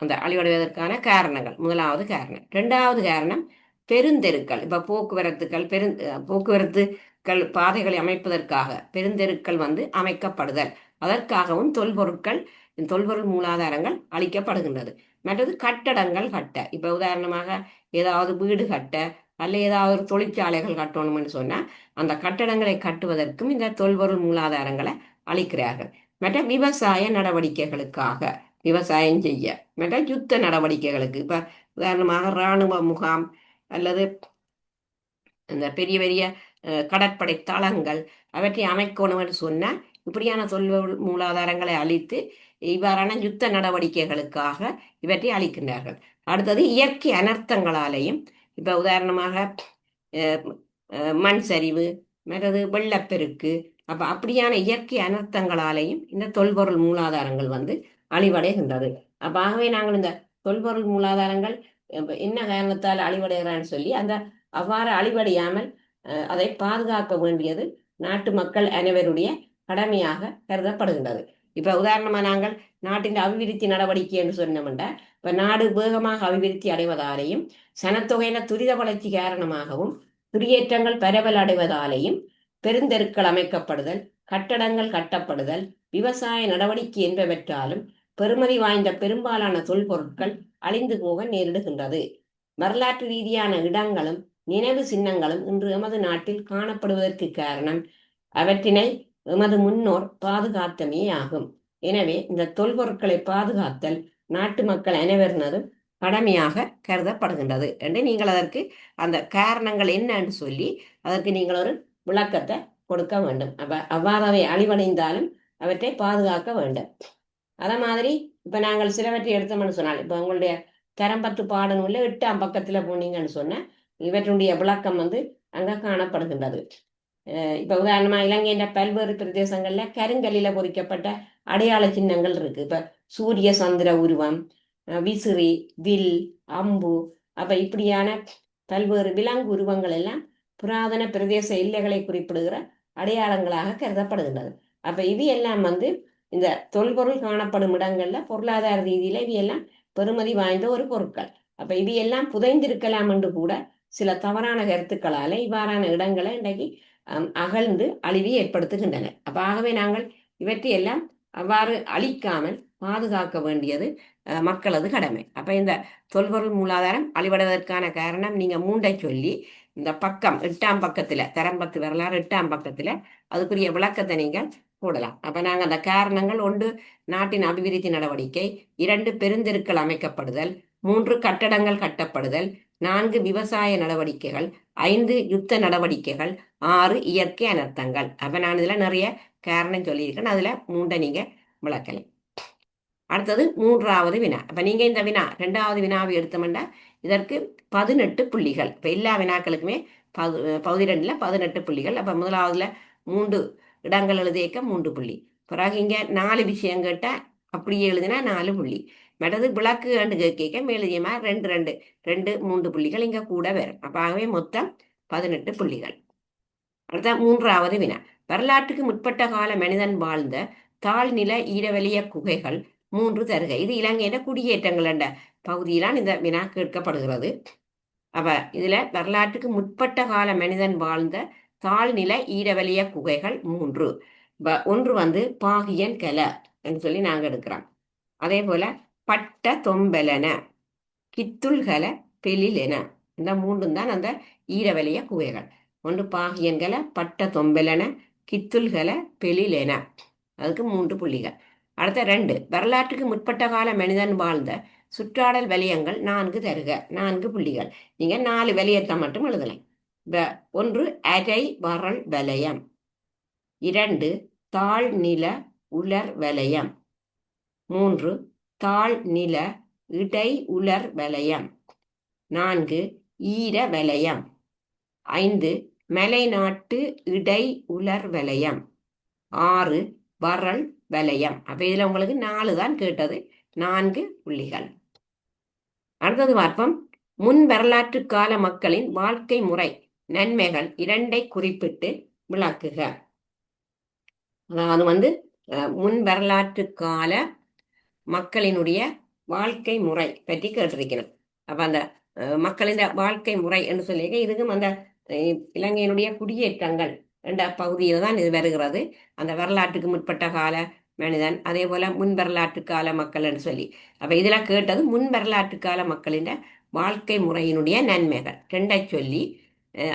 அந்த அழிவடைவதற்கான காரணங்கள் 1வது காரணம். 2வது காரணம், பெருந்தெருக்கள். இப்ப போக்குவரத்துக்கள் பாதைகளை அமைப்பதற்காக பெருந்தெருக்கள் அமைக்கப்படுதல், அதற்காகவும் தொல்பொருள் மூலாதாரங்கள் அளிக்கப்படுகின்றது. மற்றது கட்டடங்கள் கட்ட, இப்ப உதாரணமாக ஏதாவது வீடு கட்ட அல்ல ஏதாவது ஒரு தொழிற்சாலைகள் கட்டணும்னு சொன்னா அந்த கட்டடங்களை கட்டுவதற்கும் இந்த தொல்பொருள் மூலாதாரங்களை அளிக்கிறார்கள். மற்ற விவசாய நடவடிக்கைகளுக்காக, விவசாயம் செய்ய, மற்ற யுத்த நடவடிக்கைகளுக்கு, இப்ப உதாரணமாக இராணுவ முகாம் அல்லது இந்த பெரிய பெரிய கடற்படை தளங்கள் அவற்றை அமைக்கணும்னு சொன்னால் இப்படியான தொல்பொருள் மூலாதாரங்களை அளித்து இவ்வாறான யுத்த நடவடிக்கைகளுக்காக இவற்றை அளிக்கின்றார்கள். அடுத்தது இயற்கை அனர்த்தங்களாலேயும், இப்ப உதாரணமாக மண் சரிவு, மற்றது வெள்ளப்பெருக்கு, அப்ப அப்படியான இயற்கை அனர்த்தங்களாலேயும் இந்த தொல்பொருள் மூலாதாரங்கள் அழிவடைகின்றது. அப்ப ஆகவே நாங்கள் இந்த தொல்பொருள் மூலாதாரங்கள் என்ன காரணத்தால் அழிவடைகிறான்னு சொல்லி அந்த அவ்வாறு அழிவடையாமல் அதை பாதுகாக்க வேண்டியது நாட்டு மக்கள் அனைவருடைய கடமையாக கருதப்படுகின்றது. இப்ப உதாரணமா நாங்கள் நாட்டின் அபிவிருத்தி நடவடிக்கை என்று சொன்னோம்னா, இப்ப நாடு வேகமாக அபிவிருத்தி அடைவதாலேயும் சனத்தொகையின துரித வளர்ச்சி காரணமாகவும் குடியேற்றங்கள் பரவல் அடைவதாலேயும் பெருந்தெருக்கள் அமைக்கப்படுதல், கட்டடங்கள் கட்டப்படுதல், விவசாய நடவடிக்கை என்பவற்றாலும் பெருமதி வாய்ந்த பெரும்பாலான தொல்பொருட்கள் அழிந்து போக நேரிடுகின்றது. வரலாற்று ரீதியான இடங்களும் நினைவு சின்னங்களும் இன்று எமது நாட்டில் காணப்படுவதற்கு காரணம் அவற்றினை எமது முன்னோர் பாதுகாத்தமே ஆகும். எனவே இந்த தொல்பொருட்களை பாதுகாத்தல் நாட்டு மக்கள் அனைவரினதும் கடமையாக கருதப்படுகின்றது என்று நீங்கள் அதற்கு அந்த காரணங்கள் என்னன்னு சொல்லி அதற்கு நீங்கள் ஒரு விளக்கத்தை கொடுக்க வேண்டும். அவ்வாறவை அழிவடைந்தாலும் அவற்றை பாதுகாக்க வேண்டும். அத மாதிரி இப்ப நாங்கள் சிலவற்றை எடுத்தோம்னு சொன்னால், இப்ப உங்களுடைய தரம்பத்து பாடநூல்ல 8ஆம் பக்கத்துல போனீங்கன்னு சொன்ன இவற்றுடைய விளக்கம் அங்க காணப்படுகின்றது. இப்ப உதாரணமா இலங்கையின் பல்வேறு பிரதேசங்கள்ல கருங்கல்லில பொறிக்கப்பட்ட அடையாள சின்னங்கள் இருக்கு. இப்ப சூரிய சந்திர உருவம், விசிறி, வில், அம்பு, அப்ப இப்படியான பல்வேறு விலங்கு உருவங்கள் எல்லாம் புராதன பிரதேச எல்லைகளை குறிப்பிடுகிற அடையாளங்களாக கருதப்படுகின்றது. அப்ப இது எல்லாம் இந்த தொல்பொருள் காணப்படும் இடங்கள்ல பொருளாதார ரீதியில இவையெல்லாம் பெறுமதி வாய்ந்த ஒரு பொருட்கள். அப்ப இவையெல்லாம் புதைந்திருக்கலாம் என்று கூட சில தவறான கருத்துக்களால இவ்வாறான இடங்களை இன்றைக்கு அகழ்ந்து அழிவை ஏற்படுத்துகின்றன. அப்ப ஆகவே நாங்கள் இவற்றையெல்லாம் அவ்வாறு அழிக்காமல் பாதுகாக்க வேண்டியது மக்களது கடமை. அப்ப இந்த தொல்பொருள் மூலாதாரம் அழிவடைவதற்கான காரணம் நீங்க மூண்டை சொல்லி இந்த பக்கம் 8ஆம் பக்கத்துல தரம்பத்து வரலாறு 8ஆம் பக்கத்துல அதுக்குரிய விளக்கத்தை நீங்கள் போடலாம். அப்ப நாங்க அந்த காரணங்கள்: 1, நாட்டின் அபிவிருத்தி நடவடிக்கை; 2, பெருந்தெருக்கள் அமைக்கப்படுதல்; 3, கட்டடங்கள் கட்டப்படுதல்; 4, விவசாய நடவடிக்கைகள்; 5, யுத்த நடவடிக்கைகள்; 6, இயற்கை அனர்த்தங்கள். அப்ப நான் இதுல நிறைய காரணம் சொல்லியிருக்கேன். அதுல 3 நீங்க விளக்கலாம். அடுத்தது 3வது வினா. அப்ப நீங்க இந்த வினா 2வது வினாவை எடுத்தோம்னா இதற்கு 18 புள்ளிகள். இப்ப எல்லா வினாக்களுக்குமே பகுதி 2ல 18 புள்ளிகள். அப்ப முதலாவதுல 3 இடங்கள் எழுதியக்க 3 புள்ளி. பிறகு இங்க 4 விஷயம் கேட்டா அப்படியே எழுதினா 4 புள்ளி. மற்றது விளக்கு கண்டு கேட்க மேலதிகமா 2 3 புள்ளிகள் இங்க கூட வரும். அப்ப ஆகவே மொத்தம் 18 புள்ளிகள். அடுத்த 3வது வினா. வரலாற்றுக்கு முற்பட்ட கால மனிதன் வாழ்ந்த தாழ்நில ஈரவலிய குகைகள் 3 தருக. இது இலங்கையில குடியேற்றங்கள் என்ற பகுதியிலான் இந்த வினா கேட்கப்படுகிறது. அப்ப இதுல வரலாற்றுக்கு முற்பட்ட கால மனிதன் வாழ்ந்த தாழ்நில ஈரவலிய குகைகள் 3. 1 பாகியன் கல என்று சொல்லி நாங்க எடுக்கிறோம். அதே போல பட்ட தொம்பலன, கித்துள்கல, பெலிலென, இந்த 3 தான் அந்த ஈரவலிய குகைகள். 1 பாகியன்கல, பட்ட தொம்பலன, கித்துள்கல, பெலிலென. அதுக்கு 3 புள்ளிகள். அடுத்த 2, வரலாற்றுக்கு முற்பட்ட கால மனிதன் வாழ்ந்த சுற்றாடல் வலயங்கள் 4 தருக. 4 புள்ளிகள். நீங்க 4 வலயத்தை மட்டும் எழுதலாம். 1 அரை வரல் வலயம்; 2 தாழ்நில உலர் வலயம்; 3 தாழ்நில இடை உலர் வலயம்; 4 ஈர வலயம்; 5 மலைநாட்டு இடை உலர் வலயம்; 6 வரல் வலயம். அப்ப இதுல உங்களுக்கு 4 தான் கேட்டது. 4 புள்ளிகள். அடுத்தது பார்ப்போம். முன் வரலாற்று கால மக்களின் வாழ்க்கை முறை நன்மைகள் 2 குறிப்பிட்டு விளக்குக. அதாவது முன் வரலாற்று கால மக்களினுடைய வாழ்க்கை முறை பற்றி கேட்டிருக்கணும். அப்ப அந்த மக்களின் வாழ்க்கை முறை என்று சொல்லியிருக்க இதுக்கும் அந்த இலங்கையினுடைய குடியேற்றங்கள் என்ற பகுதியில் தான் இது வருகிறது. அந்த வரலாற்றுக்கு முற்பட்ட கால மனிதன், அதே போல முன் வரலாற்று கால மக்கள் என்று சொல்லி. அப்ப இதுல கேட்டது முன் வரலாற்று கால மக்களின் வாழ்க்கை முறையினுடைய நன்மைகள் 2 சொல்லி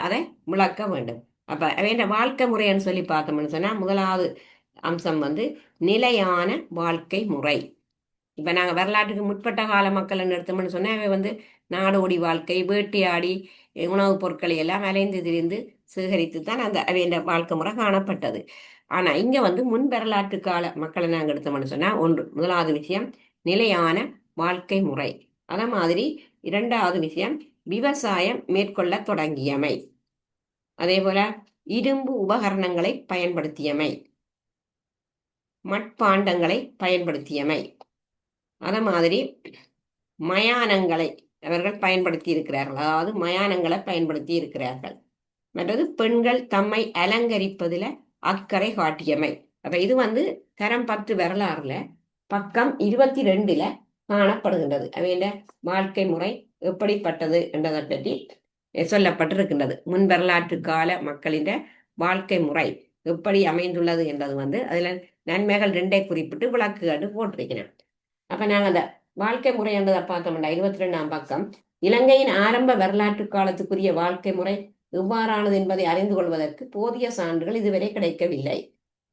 அதை விளக்க வேண்டும். அப்ப அவைய வாழ்க்கை முறைன்னு சொல்லி பார்த்தோம்னு சொன்னா முதலாவது அம்சம் நிலையான வாழ்க்கை முறை. இப்ப நாங்க வரலாற்றுக்கு முற்பட்ட கால மக்கள் எடுத்தோம்னு சொன்னா அவை நாடோடி வாழ்க்கை, வேட்டையாடி உணவுப் பொருட்களை எல்லாம் அலைந்து திரிந்து சேகரித்து தான் அந்த அவைய வாழ்க்கை முறை காணப்பட்டது. ஆனா இங்க முன் வரலாற்று கால மக்களை நாங்க எடுத்தோம்னு சொன்னா முதலாவது விஷயம் நிலையான வாழ்க்கை முறை. அத மாதிரி 2வது விஷயம் விவசாயம் மேற்கொள்ள தொடங்கியமை. அதே போல இரும்பு உபகரணங்களை பயன்படுத்தியமை, மட்பாண்டங்களை பயன்படுத்தியமை, அத மாதிரி மயானங்களை அவர்கள் பயன்படுத்தி இருக்கிறார்கள். அதாவது மயானங்களை பயன்படுத்தி இருக்கிறார்கள். மற்றது பெண்கள் தம்மை அலங்கரிப்பதில் அக்கறை காட்டியமை. அப்ப இது தரம் 10 வரலாறுல பக்கம் 22ல காணப்படுகின்றது. அவைய வாழ்க்கை முறை எப்படிப்பட்டது என்றதை பற்றி சொல்லப்பட்டிருக்கின்றது. முன் வரலாற்று கால மக்களின் வாழ்க்கை முறை எப்படி அமைந்துள்ளது என்றது அதுல நன்மைகள் 2 குறிப்பிட்டு விளக்குகள் போட்டிருக்கிறேன். அப்ப நாங்க அந்த வாழ்க்கை முறை என்றதை பார்த்தோம்னா 22ஆம் பக்கம் இலங்கையின் ஆரம்ப வரலாற்று காலத்துக்குரிய வாழ்க்கை முறை எவ்வாறானது என்பதை அறிந்து கொள்வதற்கு போதிய சான்றுகள் இதுவரை கிடைக்கவில்லை.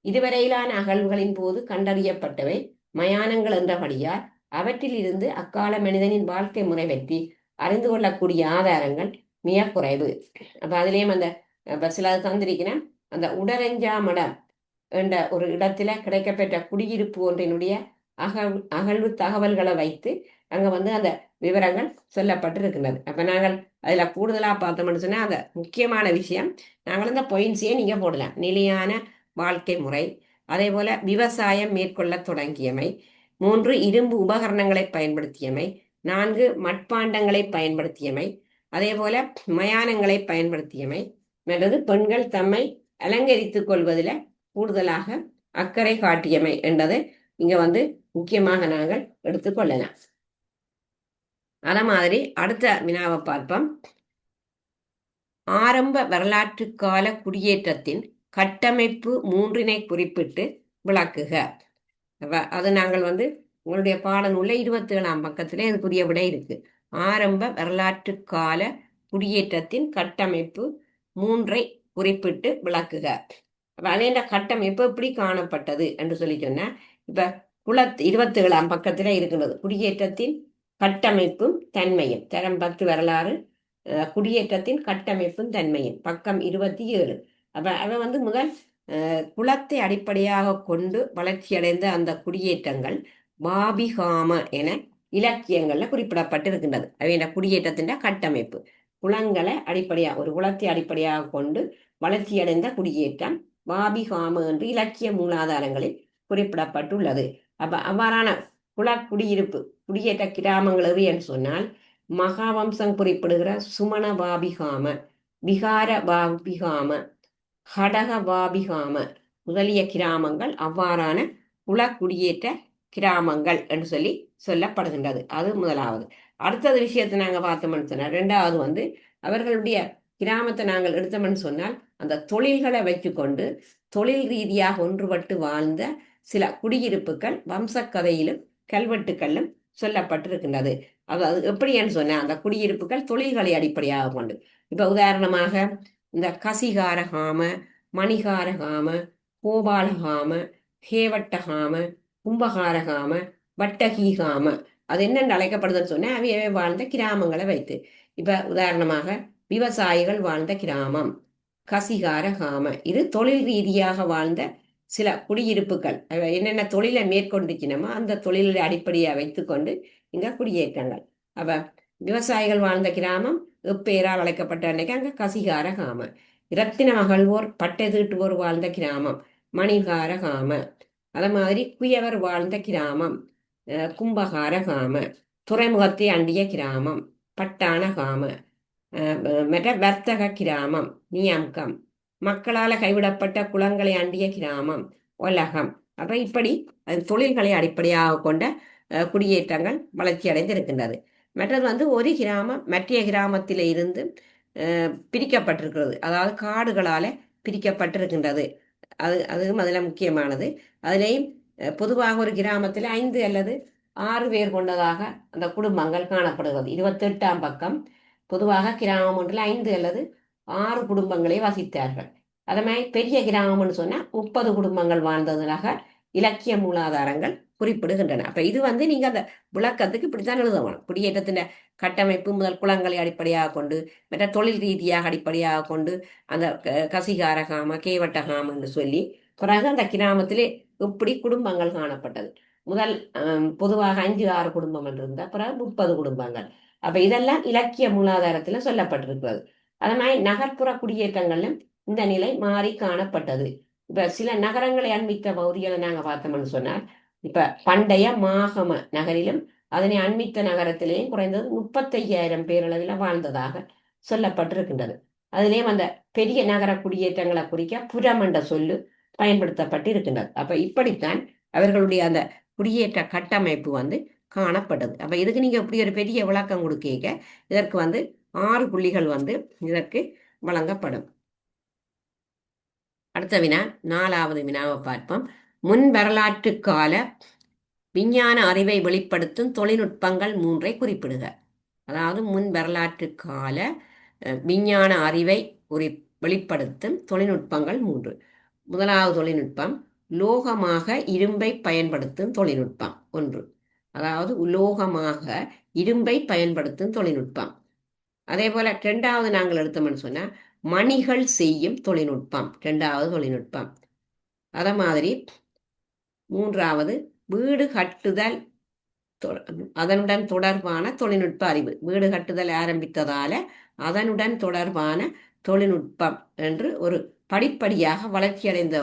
இதுவரையிலான அகழ்வுகளின் போது கண்டறியப்பட்டவை மயானங்கள் என்றபடியால் அவற்றில் இருந்து அக்கால மனிதனின் வாழ்க்கை முறை பற்றி அறிந்து கொள்ளக்கூடிய ஆதாரங்கள் மிக குறைவு. அப்ப அதுலயும் அந்த சில தந்திரிக்கின அந்த உடரஞ்சாமடம் என்ற ஒரு இடத்துல கிடைக்கப்பெற்ற குடியிருப்பு ஒன்றினுடைய அகழ்வு தகவல்களை வைத்து அங்க அந்த விவரங்கள் சொல்லப்பட்டிருக்கின்றது. அப்ப நாங்கள் அதுல கூடுதலா பார்த்தோம்னு சொன்னா அந்த முக்கியமான விஷயம் நாங்கள் இந்த பாயிண்ட்ஸையே நீங்க போடலாம். நிலையான வாழ்க்கை முறை, அதே போல விவசாயம் மேற்கொள்ள தொடங்கியமை, 3 இரும்பு உபகரணங்களை பயன்படுத்தியமை, 4 மட்பாண்டங்களை பயன்படுத்தியமை, அதே போல மயானங்களை பயன்படுத்தியமை, மற்றது பெண்கள் தம்மை அலங்கரித்துக் கொள்வதில் கூடுதலாக அக்கறை காட்டியமை என்றதை இங்க வந்து முக்கியமாக நாங்கள் எடுத்துக்கொள்ளலாம். அத மாதிரி அடுத்த வினாவை பார்ப்போம். ஆரம்ப வரலாற்று கால குடியேற்றத்தின் கட்டமைப்பு மூன்றினை குறிப்பிட்டு விளக்குக. அது நாங்கள் வந்து உங்களுடைய பாடநூல்ல 27ஆம் பக்கத்திலே அதுக்குரிய விடை இருக்கு. ஆரம்ப வரலாற்று கால குடியேற்றத்தின் கட்டமைப்பு மூன்றை குறிப்பிட்டு விளக்குக. அதேண்ட கட்டமைப்பு எப்படி காணப்பட்டது என்று சொல்லி சொன்ன, இப்ப 27ஆம் பக்கத்துல இருக்கிறது குடியேற்றத்தின் கட்டமைப்பும் தன்மையும், தரம் 10 வரலாறு குடியேற்றத்தின் கட்டமைப்பும் தன்மையும், பக்கம் 27. அப்ப அவ வந்து முதல் குலத்தை அடிப்படையாக கொண்டு வளர்ச்சியடைந்த அந்த குடியேற்றங்கள் பாபிகாம என இலக்கியங்கள்ல குறிப்பிடப்பட்டிருக்கின்றது. அவைய குடியேற்றத்தின் கட்டமைப்பு குளங்களை அடிப்படையாக, ஒரு குலத்தை அடிப்படையாக கொண்டு வளர்ச்சியடைந்த குடியேற்றம் பாபிகாம என்று இலக்கிய மூலாதாரங்களில் குறிப்பிடப்பட்டுள்ளது. அப்ப அவ்வாறான குடியிருப்பு குடியேற்ற கிராமங்கள் எது என்று சொன்னால், மகாவம்சம் குறிப்பிடுகிற சுமண பாபிகாம, விகார பாபிகாம, கடக பாபிகாம முதலிய கிராமங்கள் அவ்வாறான குடியேற்ற கிராமங்கள் என்று சொல்லி சொல்லப்படுகின்றது. அது முதலாவது. அடுத்தது விஷயத்தை நாங்க பார்த்தோம்னு சொன்னால், ரெண்டாவது வந்து அவர்களுடைய கிராமத்தை நாங்கள் எடுத்தோம்னு சொன்னால், அந்த தொழில்களை வச்சுக்கொண்டு தொழில் ரீதியாக ஒன்றுபட்டு வாழ்ந்த சில குடியிருப்புகள் வம்சக்கதையிலும் கல்வெட்டுக்களிலும் சொல்லப்பட்டிருக்கின்றது. அது எப்படின்னு சொன்ன, அந்த குடியிருப்புகள் தொழில்களை அடிப்படையாக கொண்டு, இப்ப உதாரணமாக இந்த கசிகாரகாம, மணிகாரகாம, கோபாலகாம, ஹேவட்டகாம, கும்பகாரகாம, வட்டகீகாம, அது என்னென்று அழைக்கப்படுதுன்னு சொன்ன அவையவே வாழ்ந்த கிராமங்களை வைத்து. இப்ப உதாரணமாக விவசாயிகள் வாழ்ந்த கிராமம் கசிகாரகாம, இது தொழில் ரீதியாக வாழ்ந்த சில குடியிருப்புகள். என்னென்ன தொழிலை மேற்கொண்டிருக்கணுமோ அந்த தொழிலை அடிப்படையாக வைத்துக்கொண்டு இங்க குடியேற்றங்கள். அப்ப விவசாயிகள் வாழ்ந்த கிராமம் எப்பெயரால் அழைக்கப்பட்ட அன்னைக்கு அங்க கசிகாரகாம. இரத்தின மகள்வோர் பட்டை தீட்டுவோர் வாழ்ந்த கிராமம் மணிகாரகாம. அத மாதிரி குயவர் வாழ்ந்த கிராமம் கும்பகாரகாம. துறைமுகத்தை அண்டிய கிராமம் பட்டாணகாம. மற்ற வர்த்தக கிராமம் நியம்கம். மக்களால் கைவிடப்பட்ட குளங்களை அண்டிய கிராமம் உலகம். அப்ப இப்படி தொழில்களை அடிப்படையாக கொண்ட குடியேற்றங்கள் வளர்ச்சி அடைந்திருக்கின்றது. மற்றது வந்து ஒரு கிராமம் மற்ற கிராமத்தில இருந்து பிரிக்கப்பட்டிருக்கிறது, அதாவது காடுகளால பிரிக்கப்பட்டிருக்கின்றது. அதுவும் அதில் முக்கியமானது. அதுலேயும் பொதுவாக ஒரு கிராமத்தில் 5 அல்லது 6 பேர் கொண்டதாக அந்த குடும்பங்கள் காணப்படுகிறது. 28ஆம் பக்கம் பொதுவாக கிராமம் ஒன்றில் 5 அல்லது 6 குடும்பங்களை வசித்தார்கள். அதே மாதிரி பெரிய கிராமம்னு சொன்னால் 30 குடும்பங்கள் வாழ்ந்ததாக இலக்கிய மூலாதாரங்கள் குறிப்பிடுகின்றன. அப்ப இது வந்து நீங்க அந்த விளக்கத்துக்கு இப்படித்தான் எழுதணும். குடியேற்றத்தின் கட்டமைப்பு முதல் குளங்களை அடிப்படையாக கொண்டு, மற்ற தொழில் ரீதியாக அடிப்படையாக கொண்டு அந்த கசிகாரகாம கேவட்டகாம என்று சொல்லி, பிறகு அந்த கிராமத்திலே எப்படி குடும்பங்கள் காணப்பட்டது. முதல் பொதுவாக 5, 6 குடும்பம் என்று இருந்தா பிறகு 30 குடும்பங்கள். அப்ப இதெல்லாம் இலக்கிய மூலாதாரத்துல சொல்லப்பட்டிருக்கிறது. அதே மாதிரி நகர்ப்புற குடியேற்றங்களிலும் இந்த நிலை மாறி காணப்பட்டது. இப்ப சில நகரங்களை அண்மித்த பகுதிகளை நாங்க பார்த்தோம்னு சொன்னால், இப்ப பண்டைய மாகம நகரிலும் அதனை அண்மித்த நகரத்திலேயும் குறைந்தது 35,000 பேரளவில் வாழ்ந்ததாக சொல்லப்பட்டிருக்கின்றது. அதிலேயும் அந்த பெரிய நகர குடியேற்றங்களை குறிக்க புறம் என்ற சொல்லு பயன்படுத்தப்பட்டு இருக்கின்றது. அப்ப இப்படித்தான் அவர்களுடைய அந்த குடியேற்ற கட்டமைப்பு வந்து காணப்பட்டது. அப்ப இதுக்கு நீங்க இப்படி ஒரு பெரிய விளக்கம் கொடுக்க இதற்கு வந்து 6 புள்ளிகள் வந்து இதற்கு வழங்கப்படும். அடுத்த வினா 4வது வினாவை பார்ப்போம். முன் வரலாற்று கால விஞ்ஞான அறிவை வெளிப்படுத்தும் தொழில்நுட்பங்கள் 3ஐ குறிப்பிடுக. அதாவது முன் வரலாற்று கால விஞ்ஞான அறிவை வெளிப்படுத்தும் தொழில்நுட்பங்கள் 3. முதலாவது தொழில்நுட்பம் உலோகமாக இரும்பை பயன்படுத்தும் தொழில்நுட்பம் 1. அதாவது உலோகமாக இரும்பை பயன்படுத்தும் தொழில்நுட்பம். அதே போல 2வது நாங்கள் எடுத்தோம்னு சொன்னா மணிகள் செய்யும் தொழில்நுட்பம் 2வது தொழில்நுட்பம். அத மாதிரி 3வது வீடு கட்டுதல், அதனுடன் தொடர்பான தொழில்நுட்ப அறிவு. வீடு கட்டுதல் ஆரம்பித்ததால அதனுடன் தொடர்பான தொழில்நுட்பம் என்று ஒரு படிப்படியாக வளர்ச்சி அடைந்த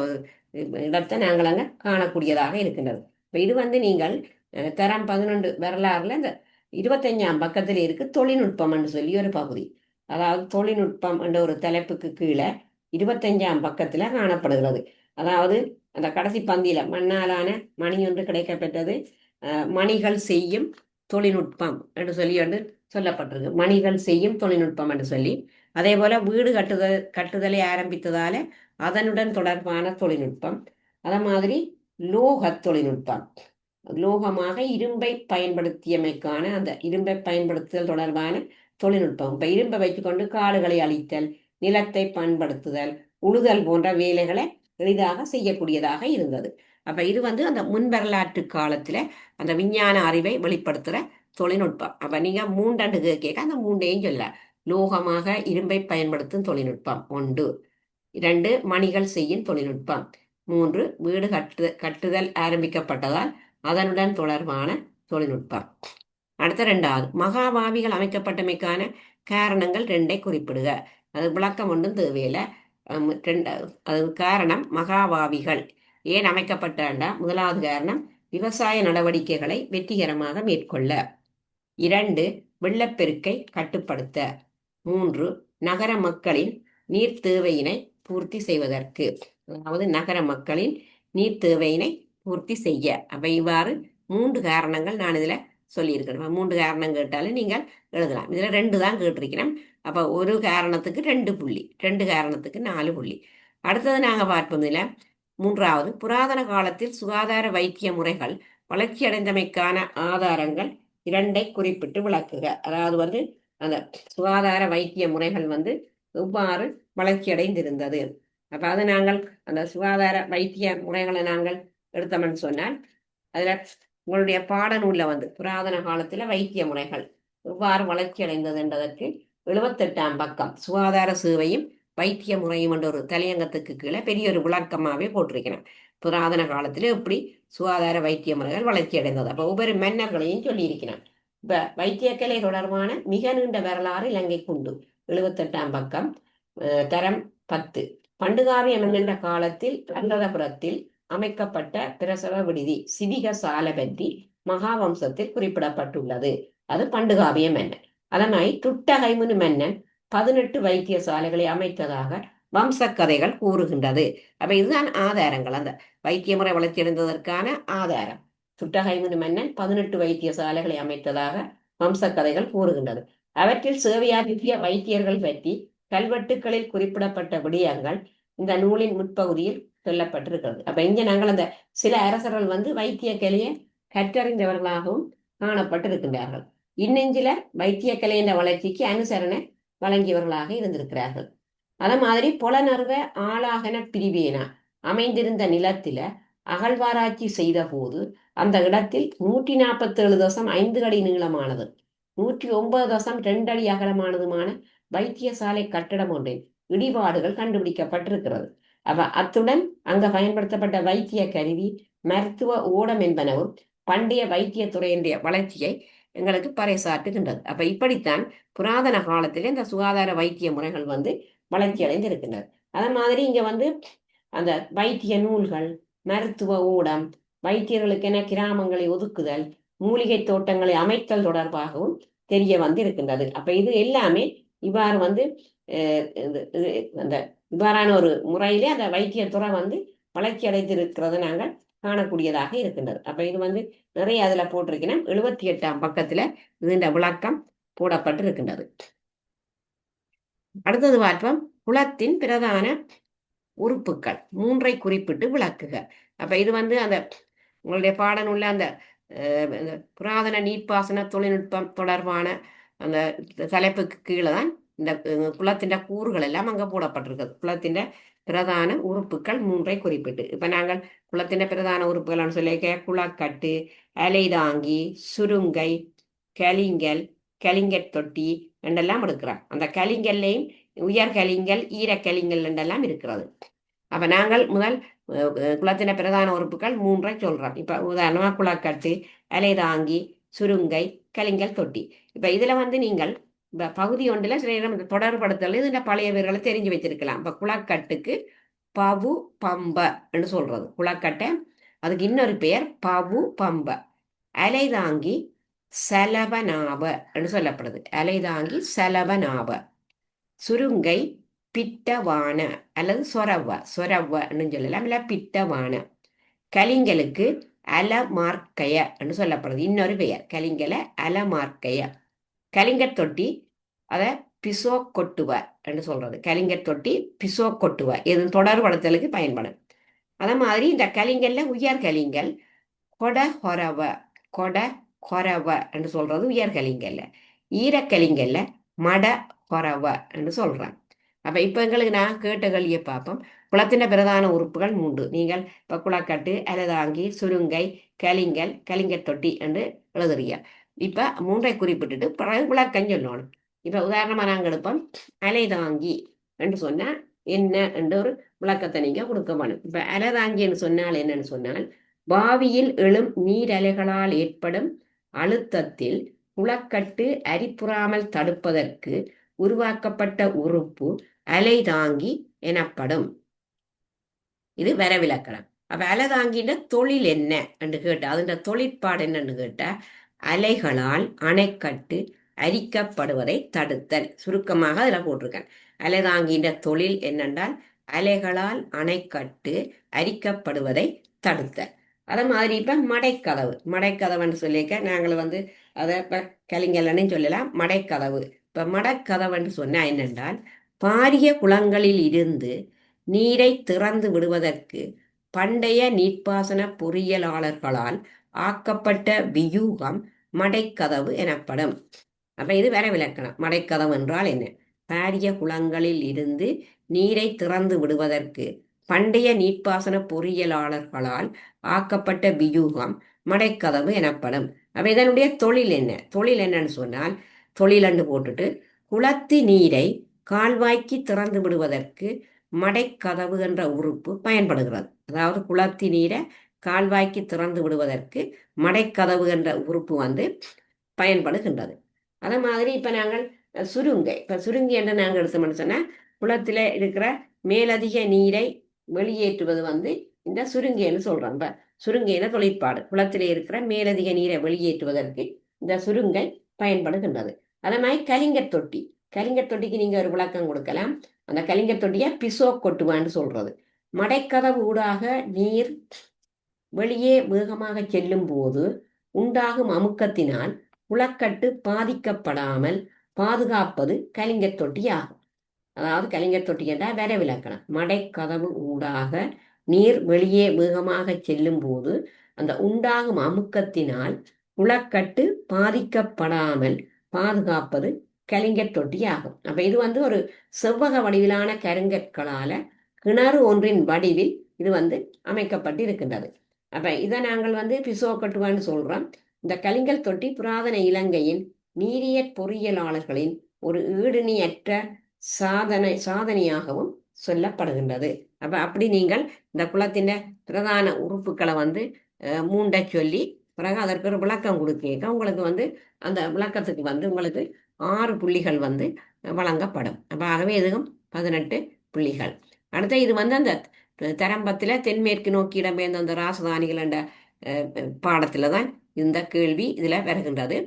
இடத்தை நாங்கள் அங்க காணக்கூடியதாக இருக்கின்றது. இது வந்து நீங்கள் தரம் 11 வரலாறுல இந்த 25ஆம் பக்கத்தில் இருக்கு தொழில்நுட்பம் என்று சொல்லி ஒரு பகுதி. அதாவது தொழில்நுட்பம் என்ற ஒரு தலைப்புக்கு கீழே 25ஆம் பக்கத்துல காணப்படுகிறது. அதாவது அந்த கடைசி பந்தியில மண்ணாலான மணி ஒன்று கிடைக்கப்பெற்றது. மணிகள் செய்யும் தொழில்நுட்பம் என்று சொல்லி வந்து சொல்லப்பட்டிருக்கு. மணிகள் செய்யும் தொழில்நுட்பம் என்று சொல்லி, அதே போல வீடு கட்டுதலை ஆரம்பித்ததால அதனுடன் தொடர்பான தொழில்நுட்பம். அதே மாதிரி லோக தொழில்நுட்பம், லோகமாக இரும்பை பயன்படுத்தியமைக்கான அந்த இரும்பை பயன்படுத்துதல் தொடர்பான தொழில்நுட்பம். இப்ப இரும்பை வைத்துக்கொண்டு காடுகளை அழித்தல், நிலத்தை பயன்படுத்துதல், உழுதல் போன்ற வேலைகளை எளிதாக செய்யக்கூடியதாக இருந்தது. அப்ப இது வந்து அந்த முன்வரலாற்று காலத்துல அந்த விஞ்ஞான அறிவை வெளிப்படுத்துற தொழில்நுட்பம். அப்ப நீங்க மூன்றண்டு கேட்க அந்த மூண்டையும் சொல்ல. லோகமாக இரும்பை பயன்படுத்தும் தொழில்நுட்பம் ஒன்று. 2 மணிகள் செய்யும் தொழில்நுட்பம். 3 வீடு கட்டுதல் ஆரம்பிக்கப்பட்டதால் அதனுடன் தொடர்பான தொழில்நுட்பம். அடுத்த 2வது மகாபாவிகள் அமைக்கப்பட்டமைக்கான காரணங்கள் 2ஐ குறிப்பிடுக. அது விளக்கம் ஒன்றும் தேவையில்லை. அது காரணம் மகாபாவிகள் ஏன் அமைக்கப்பட்டாண்டா, 1வது காரணம் விவசாய நடவடிக்கைகளை வெற்றிகரமாக மேற்கொள்ள. 2 வெள்ளப்பெருக்கை கட்டுப்படுத்த. 3 நகர மக்களின் நீர் தேவையினை பூர்த்தி செய்வதற்கு. அதாவது நகர மக்களின் நீர் தேவையினை பூர்த்தி செய்ய. அப்ப இவ்வாறு 3 காரணங்கள் நான் இதுல சொல்லியிருக்கிறேன். 3 காரணம் கேட்டாலும் நீங்கள் எழுதலாம். இதுல 2 தான் கேட்டிருக்கிறேன். அப்ப ஒரு காரணத்துக்கு 2 புள்ளி, 2 காரணத்துக்கு 4 புள்ளி. அடுத்தது நாங்க பார்ப்போம். இதுல 3வது புராதன காலத்தில் சுகாதார வைத்திய முறைகள் வளர்ச்சி அடைந்தமைக்கான ஆதாரங்கள் 2ஐ குறிப்பிட்டு விளக்குக. அதாவது வந்து அந்த சுகாதார வைத்திய முறைகள் வந்து எவ்வாறு வளர்ச்சி அடைந்திருந்தது. அப்ப அது நாங்கள் அந்த சுகாதார வைத்திய முறைகளை நாங்கள் எடுத்தோம்னு சொன்னால், அதுல உங்களுடைய பாடநூல்ல வந்து புராதன காலத்துல வைத்திய முறைகள் எவ்வாறு வளர்ச்சி அடைந்தது என்பதற்கு 78ஆம் பக்கம் சுகாதார சேவையும் வைத்திய முறையும் என்ற ஒரு தலையங்கத்துக்கு கீழே பெரிய ஒரு விளக்கமாவே போட்டிருக்கிறேன். புராதன காலத்துல எப்படி சுகாதார வைத்திய முறைகள் வளர்ச்சி அடைந்தது. அப்ப ஒவ்வொரு மன்னர்களையும் சொல்லியிருக்கிறேன். இப்ப வைத்தியக்கலை தொடர்பான மிக நீண்ட வரலாறு இலங்கைக்கு உண்டு. 78ஆம் பக்கம், தரம் 10. பண்டுகாவியம் என்கின்ற காலத்தில் அந்ததபுரத்தில் அமைக்கப்பட்ட பிரசவ விடுதி சிவிக சாலை பற்றி மகாவம்சத்தில் குறிப்பிடப்பட்டுள்ளது. அது பண்டுகாவியம் மன்னன். அதனாய் துட்டகைமுனு மன்னன் 18 வைத்தியசாலைகளை அமைத்ததாக வம்சக்கதைகள் கூறுகின்றது. அப்ப இதுதான் ஆதாரங்கள், அந்த வைத்திய முறை வளர்ச்சி அடைந்ததற்கான ஆதாரம். துட்டகைமுனு மன்னன் 18 வைத்தியசாலைகளை அமைத்ததாக வம்சக்கதைகள் கூறுகின்றது. அவற்றில் சேவையாற்றிய வைத்தியர்கள் பற்றி கல்வெட்டுக்களில் குறிப்பிடப்பட்ட விடயங்கள் இந்த நூலின் முற்பகுதியில் சொல்லப்பட்டிருக்கிறது. அப்ப இங்க நாங்கள் அந்த சில அரசர்கள் வந்து வைத்திய கலையை கற்றறிந்தவர்களாகவும் காணப்பட்டிருக்கின்றார்கள். இன்னும் சிலர் வைத்திய கலையின் வளர்ச்சிக்கு அனுசரணை வழங்கியவர்களாக இருந்திருக்கிறார்கள். அத மாதிரி புலனர்வ ஆளாகன பிரிவேனா அமைந்திருந்த நிலத்தில அகழ்வாராய்ச்சி செய்த போது அந்த இடத்தில் 147.5 அடி நீளமானது, 109.2 அடி அகலமானதுமான வைத்தியசாலை கட்டடம் ஒன்றின் இடிபாடுகள் கண்டுபிடிக்கப்பட்டிருக்கிறது. அத்துடன் அங்க பயன்படுத்தப்பட்ட வைத்திய கருவி, மருத்துவ ஓடம் என்பனவும் பண்டைய வைத்தியத்துறையினுடைய வளர்ச்சியை எங்களுக்கு பறைசாற்றுகின்றது. அப்ப இப்படித்தான் புராதன காலத்திலே இந்த சுகாதார வைத்திய முறைகள் வந்து வளர்ச்சி அடைந்திருக்கின்றது. அதே மாதிரி இங்க வந்து அந்த வைத்திய நூல்கள், மருத்துவ ஊடம், வைத்தியர்களுக்கென கிராமங்களை ஒதுக்குதல், மூலிகை தோட்டங்களை அமைத்தல் தொடர்பாகவும் தெரிய வந்து இருக்கின்றது. அப்ப இது எல்லாமே இவ்வாறு வந்து அந்த இவ்வாறான ஒரு முறையிலே அந்த வைத்தியத்துறை வந்து வளர்ச்சி அடைந்திருக்கிறது நாங்கள் காணக்கூடியதாக இருக்கின்றது. அப்ப இது வந்து நிறைய அதுல போட்டிருக்கிறேன். 78ஆம் பக்கத்துல இந்த விளக்கம் போடப்பட்டிருக்கின்றது. அடுத்தது பார்ப்போம். குளத்தின் பிரதான உறுப்புகள் 3ஐ குறிப்பிட்டு விளக்குக. அப்ப இது வந்து அந்த உங்களுடைய பாடநூல்ல அந்த புராதன நீர்ப்பாசன தொழில்நுட்பம் தொடர்பான அந்த தலைப்புக்கு கீழே தான் இந்த குளத்தின் கூறுகள் எல்லாம் அங்க போடப்பட்டிருக்கிறது. குளத்தின் பிரதான உறுப்புகள் 3ஐ குறிப்பிட்டு. இப்ப நாங்கள் குளத்தின் பிரதான உறுப்புகள் சொல்லிக்க குளக்கட்டு, அலைதாங்கி, சுருங்கை, கலிங்கல், கலிங்கட் தொட்டி என்றெல்லாம் எடுக்கிறோம். அந்த கலிங்கல்லையும் உயர் கலிங்கல், ஈரக்கலிங்கல் என்றெல்லாம் இருக்கிறது. அப்ப நாங்கள் முதல் குளத்தின பிரதான உறுப்புகள் 3ஐ சொல்றோம். இப்ப உதாரணமா குளக்கட்டு, அலைதாங்கி, சுருங்கை, கலிங்கல் தொட்டி. இப்ப இதுல வந்து நீங்கள் பகுதி ஒன்றுல சில நேரம் தொடர்படுத்தல் இந்த பழைய பேர்களை தெரிஞ்சு வச்சிருக்கலாம். இப்ப குளக்கட்டுக்கு பவு பம்ப என்று சொல்றது குளக்கட்டை. அதுக்கு இன்னொரு பெயர் பவு பம்ப. அலைதாங்கி சலபநாப என்று சொல்லப்படுது. அலைதாங்கி சலபநாப. சுருங்கை பிட்டவான அல்லது சொரவன்னு சொல்லலாம், இல்லை பிட்டவான. கலிங்கலுக்கு அலமார்க்கைய என்று சொல்லப்படுது இன்னொரு பெயர். கலிங்கல அலமார்க்கைய. கலிங்கத் தொட்டி அதை பிசோ கொட்டுவ என்று சொல்றது. கலிங்கத் தொட்டி பிசோ கொட்டுவ இது தொடர்படுத்தலுக்கு பயன்படும். அதே மாதிரி இந்த கலிங்கல்ல உயர் கலிங்கல் கொட கொரவ, கொட கொரவ என்று சொல்றது உயர் கலிங்கல்ல. ஈரக்கலிங்கல்ல மட கொரவ என்று சொல்றான். அப்ப இப்ப எங்களுக்கு நான் கேட்ட கேள்வியை பார்ப்போம். குளத்தின் பிரதான உறுப்புகள் 3. நீங்கள் இப்ப குளக்கட்டு, அலதாங்கி, சுருங்கை, கலிங்கல், கலிங்கத் தொட்டி என்று எழுதுறீங்க. இப்ப 3ஐ குறிப்பிட்டுட்டு பிறகு விளக்கம் சொல்லணும். இப்ப உதாரணமா நாங்கள் எடுப்போம். அலைதாங்கி என்று சொன்னா என்ன என்ற ஒரு விளக்கத்தை நீங்க கொடுக்க வேணும். இப்ப அலைதாங்கி என்று சொன்னால் என்னன்னு சொன்னால், பாவியில் எழும் நீரலைகளால் ஏற்படும் அழுத்தத்தில் குளக்கட்டு அரிப்புறாமல் தடுப்பதற்கு உருவாக்கப்பட்ட உறுப்பு அலைதாங்கி எனப்படும். இது வரவிலக்கணம். அப்ப அலைதாங்கின்ற தொழில் என்ன என்று கேட்டா, அதுன்ற தொழிற்பாடு என்னன்னு கேட்டா, அலைகளால் அணைக்கட்டு அரிக்கப்படுவதை தடுத்தல். சுருக்கமாக அதில் போட்டிருக்கேன். அலைதாங்கின்ற தொழில் என்னென்றால் அலைகளால் அணைக்கட்டு அரிக்கப்படுவதை தடுத்தல். அதே மாதிரி இப்ப மடைக்கதவுன்னு சொல்லிக்க நாங்கள் அதை இப்ப கலிங்கலன்னு சொல்லலாம். மடைக்கதவு. இப்ப மடக்கதவுன்னு சொன்னா என்னென்றால், பாரிய குளங்களில் இருந்து நீரை திறந்து விடுவதற்கு பண்டைய நீர்ப்பாசன பொறியியலாளர்களால் ஆக்கப்பட்ட வியூகம் மடைக்கதவு எனப்படும். அப்ப இது வரவிலக்கணம். மடைக்கதவு என்றால் என்ன? பாரிய குளங்களில் இருந்து நீரை திறந்து விடுவதற்கு பண்டைய நீர்ப்பாசன பொறியியலாளர்களால் ஆக்கப்பட்ட வியூகம் மடைக்கதவு எனப்படும். அப்ப இதனுடைய தொழில் என்ன? தொழில் என்னன்னு சொன்னால், தொழிலண்டு போட்டுட்டு குளத்து நீரை கால்வாய்க்கு திறந்து விடுவதற்கு மடைக்கதவு என்ற உறுப்பு பயன்படுகிறது. அதாவது குளத்து நீரை கால்வாய்க்கு திறந்து விடுவதற்கு மடைக்கதவு என்ற உறுப்பு பயன்படுகின்றது. அதே மாதிரி இப்ப நாங்கள் சுருங்கி என்று நாங்கள் எடுத்தோம்னு சொன்னா, குளத்துல இருக்கிற மேலதிக நீரை வெளியேற்றுவது இந்த சுருங்கின்னு சொல்றோம். இப்ப சுருங்கையின தொழிற்பாடு. குளத்திலே இருக்கிற மேலதிக நீரை வெளியேற்றுவதற்கு இந்த சுருங்கை பயன்படுகின்றது. அதே மாதிரி கலிங்கத் தொட்டிக்கு நீங்க ஒரு விளக்கம் கொடுக்கலாம். அந்த கலிங்கத் தொட்டியை பிசோ கொட்டுவான்னு சொல்றது. மடைக்கதவு ஊடாக நீர் வெளியே வேகமாக செல்லும் போது உண்டாகும் அமுக்கத்தினால் குளக்கட்டு பாதிக்கப்படாமல் பாதுகாப்பது கலிங்கத் தொட்டி ஆகும். அதாவது கலிங்கத் தொட்டி என்றால் வரவிலக்கணம். மடைக்கதவு ஊடாக நீர் வெளியே வேகமாக செல்லும் போது அந்த உண்டாகும் அமுக்கத்தினால் குளக்கட்டு பாதிக்கப்படாமல் பாதுகாப்பது கலிங்கத் தொட்டி ஆகும். அப்ப இது ஒரு செவ்வக வடிவிலான கருங்கற்களால கிணறு ஒன்றின் வடிவில் இது அமைக்கப்பட்டு இருக்கின்றது. அப்ப இதை நாங்கள் பிசோ கட்டுவான்னு சொல்றோம். இந்த கலிங்கல் தொட்டி புராதன இலங்கையின் நீரியற் பொறியியலாளர்களின் ஒரு ஈடுணியற்ற சாதனையாகவும் சொல்லப்படுகின்றது. அப்ப அப்படி நீங்கள் இந்த குளத்தின் பிரதான உறுப்புகளை 3 சொல்லி பிறகு அதற்கு ஒரு விளக்கம் கொடுக்க உங்களுக்கு அந்த விளக்கத்துக்கு உங்களுக்கு 6 புள்ளிகள் வழங்கப்படும். அப்ப ஆகவே இதுவும் 18 புள்ளிகள். அடுத்த இது அந்த தரம்பத்துல தென்மேற்கு நோக்கி இடம்பெயர்ந்த அந்த ராசதானிகள் என்ற பாடத்துல தான் இந்த கேள்வி இதுல வருகின்றது.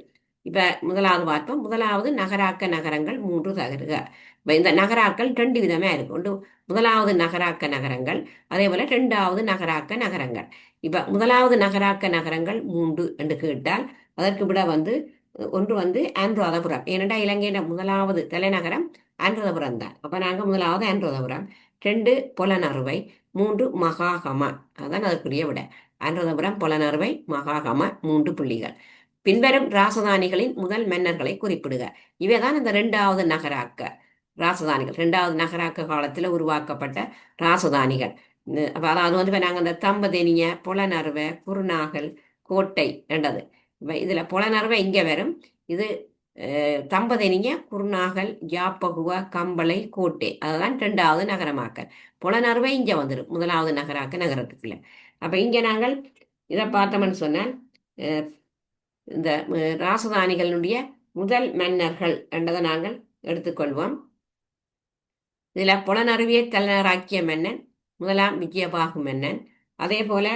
இப்ப முதலாவது பார்ப்போம். முதலாவது நகராக்க நகரங்கள் 3 தகருக. இப்ப இந்த நகராக்கள் 2 விதமா இருக்கும். முதலாவது நகராக்க நகரங்கள், அதே போல 2வது நகராக்க நகரங்கள். இப்ப முதலாவது நகராக்க நகரங்கள் 3 என்று கேட்டால் அதற்கு விட ஒன்று அனுராதபுரம். ஏனென்றா இலங்கையின் முதலாவது தலைநகரம் அனுராதபுரம் தான். அப்ப நாங்க முதலாவது அனுராதபுரம், 2 பொலனறுவை, 3 மகாகம. அதான் அதற்குரிய விட. அனுராதபுரம், பொலனறுவை, மகாகம 3 புள்ளிகள். பின்வரும் ராசதானிகளின் முதல் மன்னர்களை குறிப்பிடுக. இவைதான் இந்த 2வது நகராக்க ராசதானிகள். 2வது நகராக்க காலத்துல உருவாக்கப்பட்ட ராசதானிகள். அதாவது இப்ப நாங்க இந்த தம்பதெனிய, பொலனறுவை, குருநாகல், கோட்டை என்றது. இப்ப இதுல பொலனறுவை இங்க வரும். இது தம்பதெனிய, குருநாகல், யாப்பகுவ, கம்பளை, கோட்டை. அதுதான் 2வது நகரமாக்கல். பொலனறுவை இங்க வந்துடும் முதலாவது நகராக்க நகரத்துக்குள்ள. அப்ப இங்க நாங்கள் இதை பார்த்தோம்னு சொன்னால், இந்த ராசதானிகளுடைய முதல் மன்னர்கள் என்றதை நாங்கள் எடுத்துக்கொள்வோம். இதுல பொலனறுவியை தலைநகராக்கிய மன்னன் முதலாம் விஜயபாகு மன்னன். அதே போல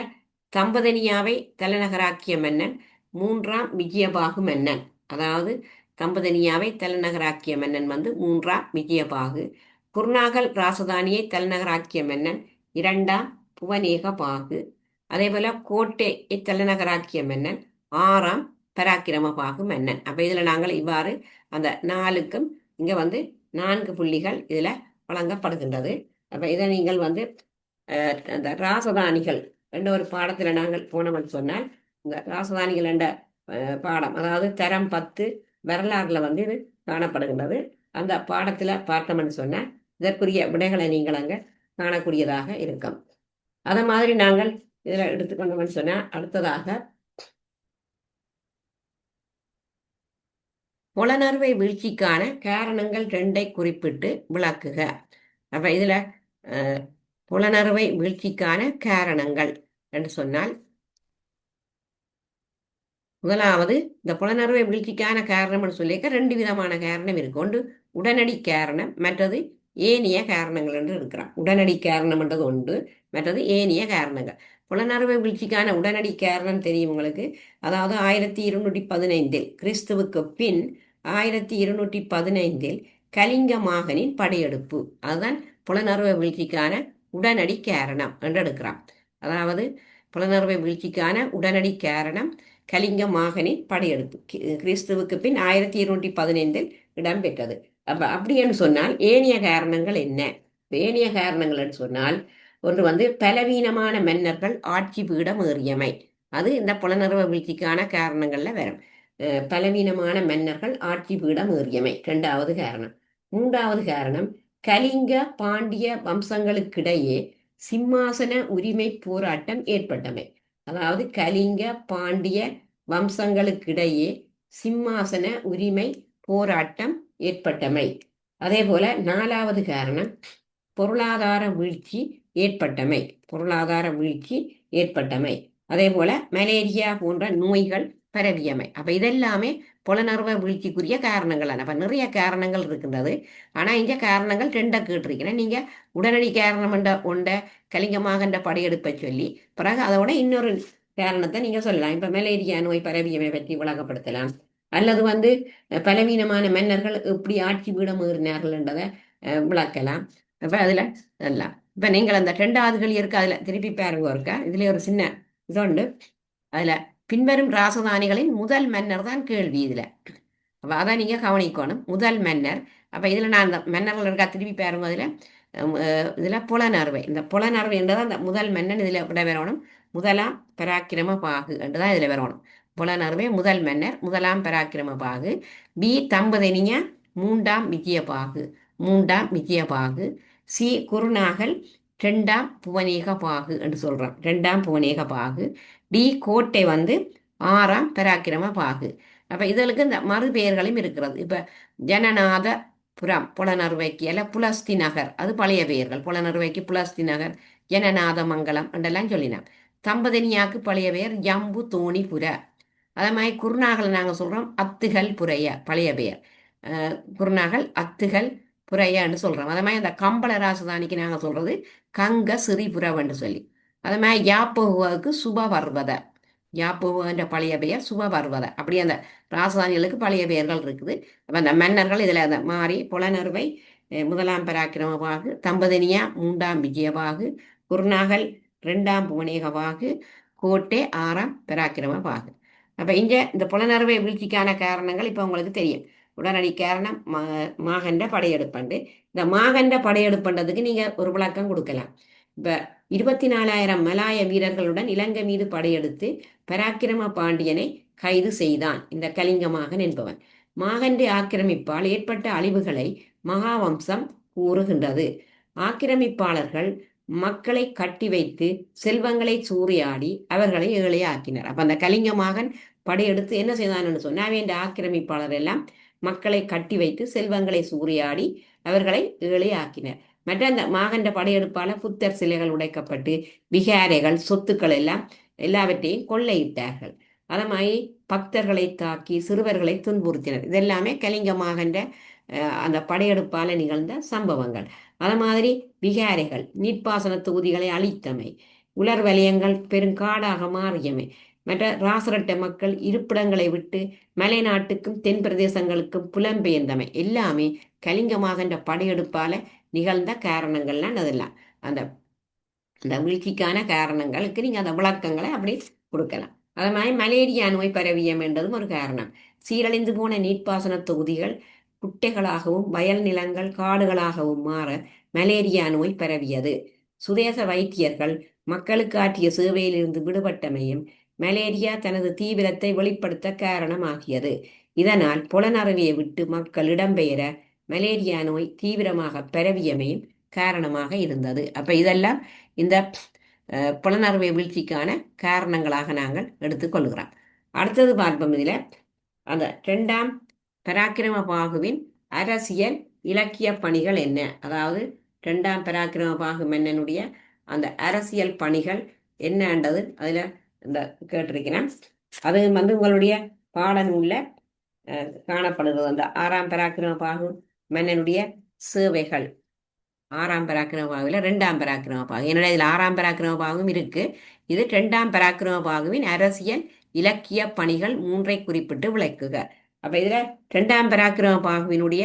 தம்பதனியாவை தலைநகராக்கிய மன்னன் 3ஆம் விஜயபாகு மன்னன். அதாவது தம்பதனியாவை தலைநகராக்கிய மன்னன் 3ஆம் விஜயபாகு. குருநாகல் ராசதானியை தலைநகராக்கிய மன்னன் 2ஆம் புவனேக பாகு. அதே போல கோட்டையை தலைநகராக்கிய மன்னன் 6ஆம் பராக்கிரம பாகு மன்னன். அப்ப இதுல நாங்கள் இவ்வாறு அந்த 4க்கும் இங்க 4 புள்ளிகள் இதுல வழங்கப்படுகின்றது. அப்ப இதை நீங்கள் அந்த ராசதானிகள் என்ற ஒரு பாடத்துல நாங்கள் போனோம்னு சொன்னால் இந்த ராசதானிகள் என்ற பாடம், அதாவது தரம் 10 வரலாறுல இது காணப்படுகின்றது. அந்த பாடத்துல பார்த்தோம்னு சொன்ன இதற்குரிய விடைகளை நீங்கள் அங்க காணக்கூடியதாக இருக்கும். அத மாதிரி நாங்கள் இதுல எடுத்துக்கொண்டோம்னு சொன்னா அடுத்ததாக புலனறுவை வீழ்ச்சிக்கான காரணங்கள் 2ஐ குறிப்பிட்டு விளக்குக. அப்ப இதுல புலனறுவை வீழ்ச்சிக்கான காரணங்கள் என்று சொன்னால் முதலாவது இந்த புலனறுவை வீழ்ச்சிக்கான காரணம்னு சொல்லியிருக்க 2 விதமான காரணம் இருக்கு. ஒன்று உடனடி காரணம், மற்றது ஏனைய காரணங்கள் என்று இருக்கிறான். உடனடி காரணம்ன்றது ஒன்று, மற்றது ஏனைய காரணங்கள். புலனறுவை வீழ்ச்சிக்கான உடனடி காரணம் தெரியும் உங்களுக்கு. அதாவது 1215 கிறிஸ்துவுக்கு பின் 1215 கலிங்க மாகனின் படையெடுப்பு, அதுதான் புலனறுவை வீழ்ச்சிக்கான உடனடி காரணம் என்று எடுக்கிறான். அதாவது புலனறுவை வீழ்ச்சிக்கான உடனடி காரணம் கலிங்க மாகனின் படையெடுப்பு கிறிஸ்துவுக்கு பின் 1215 இடம்பெற்றது. அப்படின்னு சொன்னால் ஏனைய காரணங்கள் என்ன? ஏனைய காரணங்கள் என்று சொன்னால் ஒன்று பலவீனமான மன்னர்கள் ஆட்சி பீடம் ஏறியமை, அது இந்த புலனறுவை வீழ்ச்சிக்கான காரணங்கள்ல வரும். பலவீனமான மன்னர்கள் ஆட்சி பீடம் ஏறியமை 2வது காரணம். 3வது காரணம் கலிங்க பாண்டிய வம்சங்களுக்கிடையே சிம்மாசன உரிமை போராட்டம் ஏற்பட்டமை. அதாவது கலிங்க பாண்டிய வம்சங்களுக்கிடையே சிம்மாசன உரிமை போராட்டம் ஏற்பட்டமை. அதே போல 4வது காரணம் பொருளாதார வீழ்ச்சி ஏற்பட்டமை. பொருளாதார வீழ்ச்சி ஏற்பட்டமை. அதே போல மலேரியா போன்ற நோய்கள் பரவியமை. அப்ப இதெல்லாமே புலனறுவை வீழ்ச்சிக்குரிய காரணங்கள். அப்ப நிறைய காரணங்கள் இருக்கின்றது. ஆனா இங்க காரணங்கள் 2 கேட்டிருக்கிறேன். நீங்க உடனடி காரணம் ஒண்ட கலிங்கமாக படையெடுப்பை சொல்லி பிறகு அதோட இன்னொரு காரணத்தை நீங்க சொல்லலாம். இப்ப மலேரியா நோய் பரவியமை பற்றி விளங்கப்படுத்தலாம். அல்லது பலவீனமான மன்னர்கள் எப்படி ஆட்சி பீடம் ஏறினார்கள் என்றதை விளக்கலாம். அப்ப அதுல சொல்லலாம். இப்ப நீங்கள் அந்த 2வது இருக்கு, அதுல திருப்பி பாருங்க இருக்கா. இதுல ஒரு சின்ன இதுண்டு. அதுல பின்வரும் ராசதானிகளின் முதல் மன்னர் தான் கேள்வி இதுல. அப்ப அதான் நீங்க கவனிக்கணும், முதல் மன்னர். அப்ப இதுல நான் அந்த மன்னர்கள் இருக்கா திருப்பி பாருங்க. இதுல புலனறுவை, இந்த புலனறுவை என்றதான் அந்த முதல் மன்னன் இதுல விட வரணும். 1ஆம் பராக்கிரம பாகு என்றுதான் இதுல வரணும். புலனறுவை முதல் மன்னர் 1ஆம் பராக்கிரம பாகு. பி தம்பதினிய 3ஆம் விஜயபாகு, 3ஆம் விஜயபாகு. சி குருநாகல் 2ஆம் புவனேக பாகு என்று சொல்றோம், 2ஆம் புவனேக பாகு. டி கோட்டை 6ஆம் பராக்கிரம பாகு. அப்ப இதற்கு இந்த மறுபெயர்களும் இருக்கிறது. இப்ப ஜனநாத புறம் புலனறுவைக்கு அல்ல புலஸ்தி நகர், அது பழைய பெயர்கள். புலனறுவைக்கு புலஸ்தி நகர், ஜனநாத மங்கலம் என்றெல்லாம் சொல்லினோம். தம்பதினியாக்கு பழைய பெயர் ஜம்பு தோணிபுர. அதே மாதிரி குருநாகல் நாங்கள் சொல்றோம் அத்துகள் புரைய, பழைய பெயர். குருநாகல் அத்துகள் புரையன்னு சொல்றோம். அதே மாதிரி அந்த கம்பள ராசதானிக்கு நாங்கள் சொல்றது கங்க சிறிபுரவன்னு சொல்லி. அதே மாதிரி யாப்பகுவாவுக்கு சுபவர்வத, யாப்பகுவன்ற பழைய பெயர் சுபவர்வத. அப்படி அந்த ராசதானிகளுக்கு பழைய பெயர்கள் இருக்குது. அப்ப அந்த மன்னர்கள் இதுல அந்த மாறி புலனறுவை 1ஆம் பராக்கிரம பாகு, தம்பதினியா 3ஆம் விஜயபாகு, குருநாகல் 2ஆம் புவனேக பாகு, கோட்டை 6ஆம் பராக்கிரம பாகு. அப்ப இங்க இந்த புலனறுவை வீழ்ச்சிக்கான காரணங்கள் இப்ப உங்களுக்கு தெரியும். உடனடி காரணம் மாகண்ட படையெடுப்பண்டு. இந்த மாகண்ட படையெடுப்பண்டதுக்கு நீங்க ஒரு விளக்கம் கொடுக்கலாம். இப்ப 24,000 மலாய வீரர்களுடன் இலங்கை மீது படையெடுத்து பராக்கிரம பாண்டியனை கைது செய்தான் இந்த கலிங்க மாகன் என்பவன். மாகண்ட ஆக்கிரமிப்பால் ஏற்பட்ட அழிவுகளை மகாவம்சம் கூறுகின்றது. ஆக்கிரமிப்பாளர்கள் மக்களை கட்டி வைத்து செல்வங்களை சூறையாடி அவர்களை ஏழையாக்கினர். அப்ப அந்த கலிங்க மாகன் படையெடுத்து என்ன செய்தான்னு சொன்னா, அவன் ஆக்கிரமிப்பாளர் எல்லாம் மக்களை கட்டி வைத்து செல்வங்களை சூறையாடி அவர்களை ஏழையாக்கினர். மற்ற அந்த மாகண்ட படையெடுப்பால புத்தர் சிலைகள் உடைக்கப்பட்டு விகாரைகள் சொத்துக்கள் எல்லாம் எல்லாவற்றையும் கொள்ளையிட்டார்கள். அத மாதிரி பக்தர்களை தாக்கி சிறுவர்களை துன்புறுத்தினர். இதெல்லாமே கலிங்க மாகண்ட அந்த படையெடுப்பால நிகழ்ந்த சம்பவங்கள். அத மாதிரி விகாரைகள் நீர்ப்பாசன தொகுதிகளை அழித்தமை, உலர் வலயங்கள் பெருங்காடாக மாறியமை, மற்ற ராசரட்ட மக்கள் இருப்பிடங்களை விட்டு மலைநாட்டுக்கும் தென் பிரதேசங்களுக்கும் புலம்பெயர்ந்தமை எல்லாமே கலிங்க மாகண்ட படையெடுப்பால நிகழ்ந்த காரணங்கள்லாம் அதெல்லாம் அந்த அந்த வீழ்ச்சிக்கான காரணங்களுக்கு நீங்கள் அந்த விளக்கங்களை அப்படி கொடுக்கலாம். அது மாதிரி மலேரியா நோய் பரவியம் என்றதும் ஒரு காரணம். சீரழிந்து போன நீர்ப்பாசன தொகுதிகள் குட்டைகளாகவும் வயல் நிலங்கள் காடுகளாகவும் மாற மலேரியா நோய் பரவியது. சுதேச வைத்தியர்கள் மக்களுக்கு ஆற்றிய சேவையிலிருந்து விடுபட்டமையும் மலேரியா தனது தீவிரத்தை வெளிப்படுத்த காரணமாகியது. இதனால் புலனறுவியை விட்டு மக்கள் இடம்பெயர மலேரியா நோய் தீவிரமாக பரவியமையும் காரணமாக இருந்தது. அப்ப இதெல்லாம் இந்த புலனறுவை வீழ்ச்சிக்கான காரணங்களாக நாங்கள் எடுத்துக்கொள்கிறோம். அடுத்தது பார்ப்போம். இதில் அந்த 2ஆம் பராக்கிரம பாகுவின் அரசியல் இலக்கிய பணிகள் என்ன? அதாவது 2ஆம் பராக்கிரம பாகு மன்னனுடைய அந்த அரசியல் பணிகள் என்னன்றது அதில் இந்த கேட்டிருக்கிறேன். அது உங்களுடைய பாடநூலில் காணப்படுகிறது. அந்த 6ஆம் பராக்கிரம பாகு மன்னனுடைய சேவைகள் 6ஆம் பராக்கிரம பாகுவில் 2ஆம் பராக்கிரம பாகு. என்னோட இதில் 6ஆம் பராக்கிரம பாகும் இருக்கு. இது 2ஆம் பராக்கிரம பாகுவின் அரசியல் இலக்கிய பணிகள் 3ஐ குறிப்பிட்டு விளக்குக. அப்ப இதுல 2ஆம் பராக்கிரம பாகுவினுடைய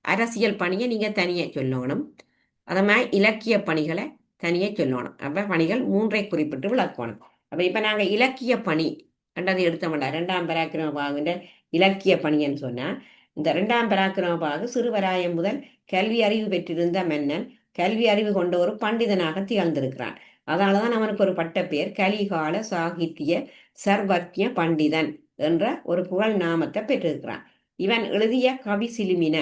அரசியல் பணியை நீங்க தனியே சொல்லணும். அத மாதிரி இலக்கிய பணிகளை தனியே சொல்லணும். அப்ப பணிகள் 3ஐ குறிப்பிட்டு விளக்கணும். அப்ப இப்ப நாங்க இலக்கிய பணி என்றதை எடுத்த மாட்டோம். 2ஆம் பராக்கிரம பாகுவின் இலக்கிய பணின்னு சொன்னா, இந்த 2ஆம் பராக்கிரம பாகு சிறுவராயம் முதல் கல்வி அறிவு பெற்றிருந்த மன்னன் கல்வி அறிவு கொண்ட ஒரு பண்டிதனாக திகழ்ந்திருக்கிறான். அதனாலதான் அவனுக்கு ஒரு பட்ட பெயர் கலிகால சாகித்ய சர்வஜ்ய பண்டிதன் என்ற ஒரு புகழ் நாமத்தை பெற்றிருக்கிறான். இவன் எழுதிய கவி சிலுமின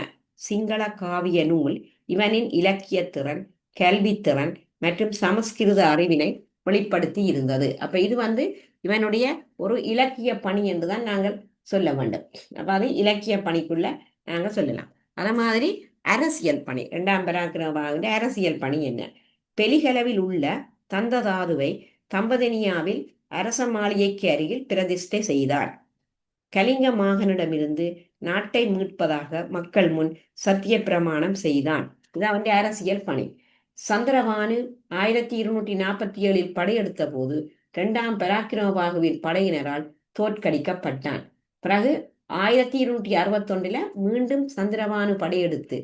சிங்கள காவிய நூல் இவனின் இலக்கிய திறன், கல்வித்திறன் மற்றும் சமஸ்கிருத அறிவினை வெளிப்படுத்தி இருந்தது. அப்ப இது இவனுடைய ஒரு இலக்கிய பணி என்றுதான் நாங்கள் சொல்ல வேண்டும். அப்ப அது இலக்கிய பணிக்குள்ள நாங்க சொல்லலாம். அத மாதிரி அரசியல் பணி 2ஆம் பராக்கிரம பாகுவின் அரசியல் பணி என்ன? பெலிகளவில் உள்ள தந்ததாதுவை தம்பதனியாவில் அரச மாளிகைக்கு அருகில் பிரதிஷ்டை செய்தார். கலிங்க மாகனிடமிருந்து நாட்டை மீட்பதாக மக்கள் முன் சத்திய பிரமாணம் செய்தான். இது அவன் அரசியல் பணி. சந்திரபானு 1247 படையெடுத்த போது 2ஆம் பராக்கிரம பாகுவின் படையினரால் தோற்கடிக்கப்பட்டான். பிறகு 1261 மீண்டும் சந்திரபானு படையெடுத்து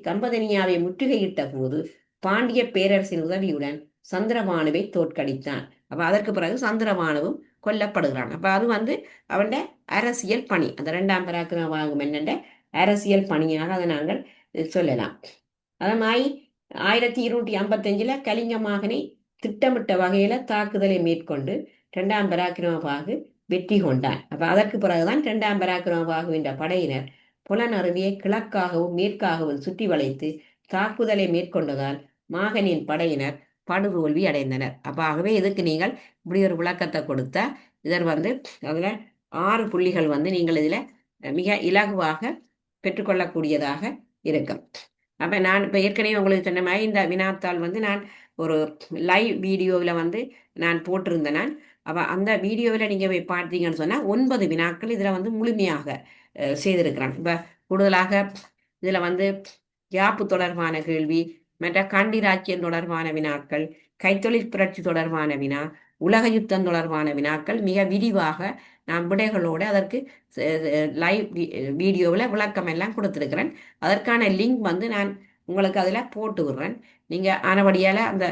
தம்பதனியாவை முற்றுகையிட்ட போது பாண்டிய பேரரசின் உதவியுடன் சந்திரபானுவை தோற்கடித்தான். அப்ப அதற்கு பிறகு சந்திரபானுவும் கொல்லப்படுகிறான். அப்ப அது அவன் அரசியல் பணி. அந்த 2ஆம் பராக்கிரம பாகு மன்னன் அரசியல் பணியாக அதை நாங்கள் சொல்லலாம். அத மாதிரி 1255 கலிங்க மாகனை திட்டமிட்ட வகையில தாக்குதலை மேற்கொண்டு 2ஆம் பராக்கிரம பாகு வெற்றி கொண்டான். அப்ப அதற்கு பிறகுதான் 2ஆம் பராக்கிரம பாகுவின் படையினர் புலனறுவியை கிழக்காகவும் மேற்காகவும் சுற்றி வளைத்து தாக்குதலை மேற்கொண்டதால் மாகனின் படையினர் படுதோல்வி அடைந்தனர். அப்ப ஆகவே இதுக்கு நீங்கள் இப்படி ஒரு விளக்கத்தை கொடுத்தா இதர் அதுல 6 புள்ளிகள் நீங்கள் இதுல மிக இலகுவாக பெற்றுக்கொள்ளக்கூடியதாக இருக்கும். அப்ப நான் இப்ப ஏற்கனவே உங்களுக்கு சொன்ன மாதிரி இந்த வினாத்தாள் நான் ஒரு லைவ் வீடியோவில் நான் போட்டிருந்தேன். நான் அப்ப அந்த வீடியோவில் நீங்க போய் பார்த்தீங்கன்னு சொன்னா 9 வினாக்கள் இதுல முழுமையாக செய்திருக்கிறான். இப்ப கூடுதலாக இதுல யாப்பு தொடர்பான கேள்வி, மற்ற கண்டி ராஜ்யம் தொடர்பான வினாக்கள், கைத்தொழில் புரட்சி தொடர்பான வினா, உலக யுத்தம் தொடர்பான வினாக்கள் மிக விரிவாக நான் விடைகளோடு அதற்கு லைவ் வீடியோவில் விளக்கம் எல்லாம் கொடுத்துருக்கிறேன். அதற்கான லிங்க் நான் உங்களுக்கு அதில் போட்டு விடுறேன். நீங்கள் ஆனபடியால் அந்த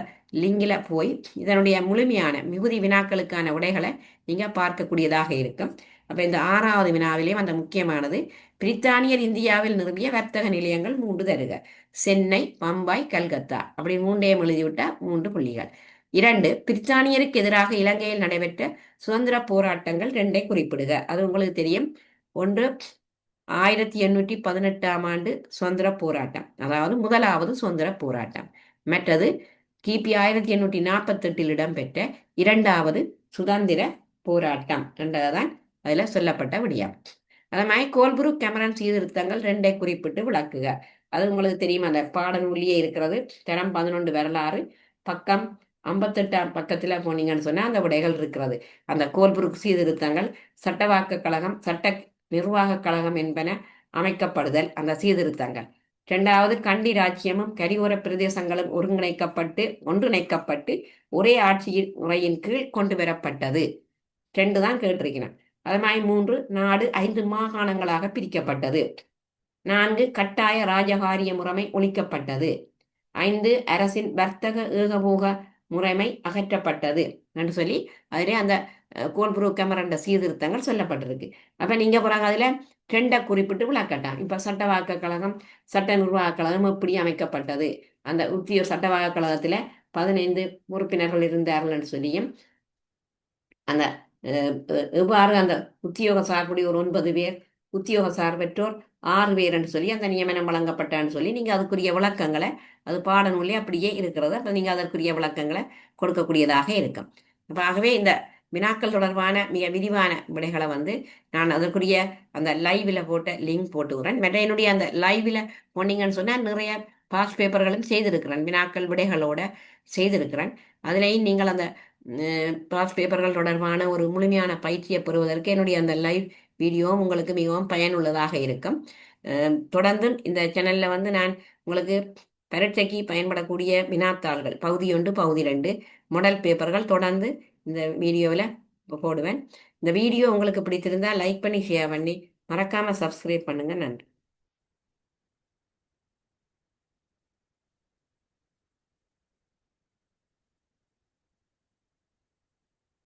லிங்கில் போய் இதனுடைய முழுமையான மிகுதி வினாக்களுக்கான விடைகளை நீங்கள் பார்க்கக்கூடியதாக இருக்கும். அப்போ இந்த 6வது வினாவிலேயும் அந்த முக்கியமானது பிரித்தானியர் இந்தியாவில் நிறுவிய வர்த்தக நிலையங்கள் 3 தருக. சென்னை, பம்பாய், கல்கத்தா அப்படி 3ஐயும் எழுதிவிட்டால் 3 புள்ளிகள். 2 பிரித்தானியருக்கு எதிராக இலங்கையில் நடைபெற்ற சுதந்திர போராட்டங்கள் 2ஐ குறிப்பிடுக. அது உங்களுக்கு தெரியும். 1 1818ஆம் ஆண்டு சுதந்திர போராட்டம், அதாவது முதலாவது சுதந்திர போராட்டம். மற்றது கிபி 1848 இடம்பெற்ற 2வது சுதந்திர போராட்டம் என்றதான் அதுல சொல்லப்பட்ட விடயம். அதே மாதிரி கோல்புரூக் கேமரன் சீர்திருத்தங்கள் 2ஐ குறிப்பிட்டு விளக்குக. அது உங்களுக்கு தெரியும். அந்த பாடநூலியே இருக்கிறது. தரம் 11 வரலாறு பக்கம் 58ஆம் பக்கத்துல போனீங்கன்னு சொன்னா அந்த விடைகள் இருக்கிறது. அந்த கோல்புரூக் சீர்திருத்தங்கள் சட்டவாக்க கழகம், சட்ட நிர்வாக கழகம் என்பன அமைக்கப்படுதல் அந்த சீர்திருத்தங்கள். 2வது கண்டி ராஜ்யமும் கரியோர பிரதேசங்களும் ஒன்றிணைக்கப்பட்டு ஒரே ஆட்சி முறையின் கீழ் கொண்டு வரப்பட்டது. 2 தான் கேட்டிருக்கிறேன். அது மாதிரி 3 நாடு 5 மாகாணங்களாக பிரிக்கப்பட்டது. 4 கட்டாய ராஜகாரிய முறைமை ஒழிக்கப்பட்டது. 5 அரசின் வர்த்தக ஏகபோக முறைமை அகற்றப்பட்டது என்று சொல்லி அதிலே அந்த கோல்புரு கமரண்ட சீர்திருத்தங்கள் சொல்லப்பட்டிருக்கு. அப்ப நீங்க பிறகு அதுல 2 குறிப்பிட்டு விளக்கட்டாம். இப்ப சட்டவாக்க கழகம், சட்ட நிர்வாக கழகம் எப்படி அமைக்கப்பட்டது, அந்த சட்டவாக்க கழகத்துல 15 உறுப்பினர்கள் இருந்தார்கள் என்று சொல்லியும், அந்த எவ்வாறு அந்த உத்தியோக சார்புடைய ஒரு 9 பேர், உத்தியோக சார் பெற்றோர் 6 பேர் என்று சொல்லி அந்த நியமனம் வழங்கப்பட்டான்னு சொல்லி நீங்க அதுக்குரிய விளக்கங்களை, அது பாடநூலே அப்படியே இருக்கிறது. அப்ப நீங்க அதற்குரிய விளக்கங்களை கொடுக்கக்கூடியதாக இருக்கும். அப்ப ஆகவே இந்த வினாக்கள் தொடர்பான மிக விரிவான விடைகளை வந்து நான் அதற்குரிய அந்த லைவ்ல போட்ட லிங்க் போட்டுக்கிறேன். மற்ற என்னுடைய அந்த லைவ்ல போனீங்கன்னு சொன்னா நிறைய பாஸ் பேப்பர்களும் செய்திருக்கிறேன், வினாக்கள் விடைகளோட செய்திருக்கிறேன். அதுலேயும் நீங்கள் அந்த பாஸ் பேப்பர்கள் தொடர்பான ஒரு முழுமையான பயிற்சியை பெறுவதற்கு என்னுடைய அந்த லைவ் வீடியோவும் உங்களுக்கு மிகவும் பயனுள்ளதாக இருக்கும். தொடர்ந்து இந்த சேனல்ல வந்து நான் உங்களுக்கு பரீட்சைக்கு பயன்படக்கூடிய வினாத்தாள்கள் பகுதி 1, பகுதி 2 மாடல் பேப்பர்கள் தொடர்ந்து இந்த வீடியோவில் போடுவேன். இந்த வீடியோ உங்களுக்கு பிடித்திருந்தால் லைக் பண்ணி ஷேர் பண்ணி மறக்காம சப்ஸ்கிரைப் பண்ணுங்க. நன்றி.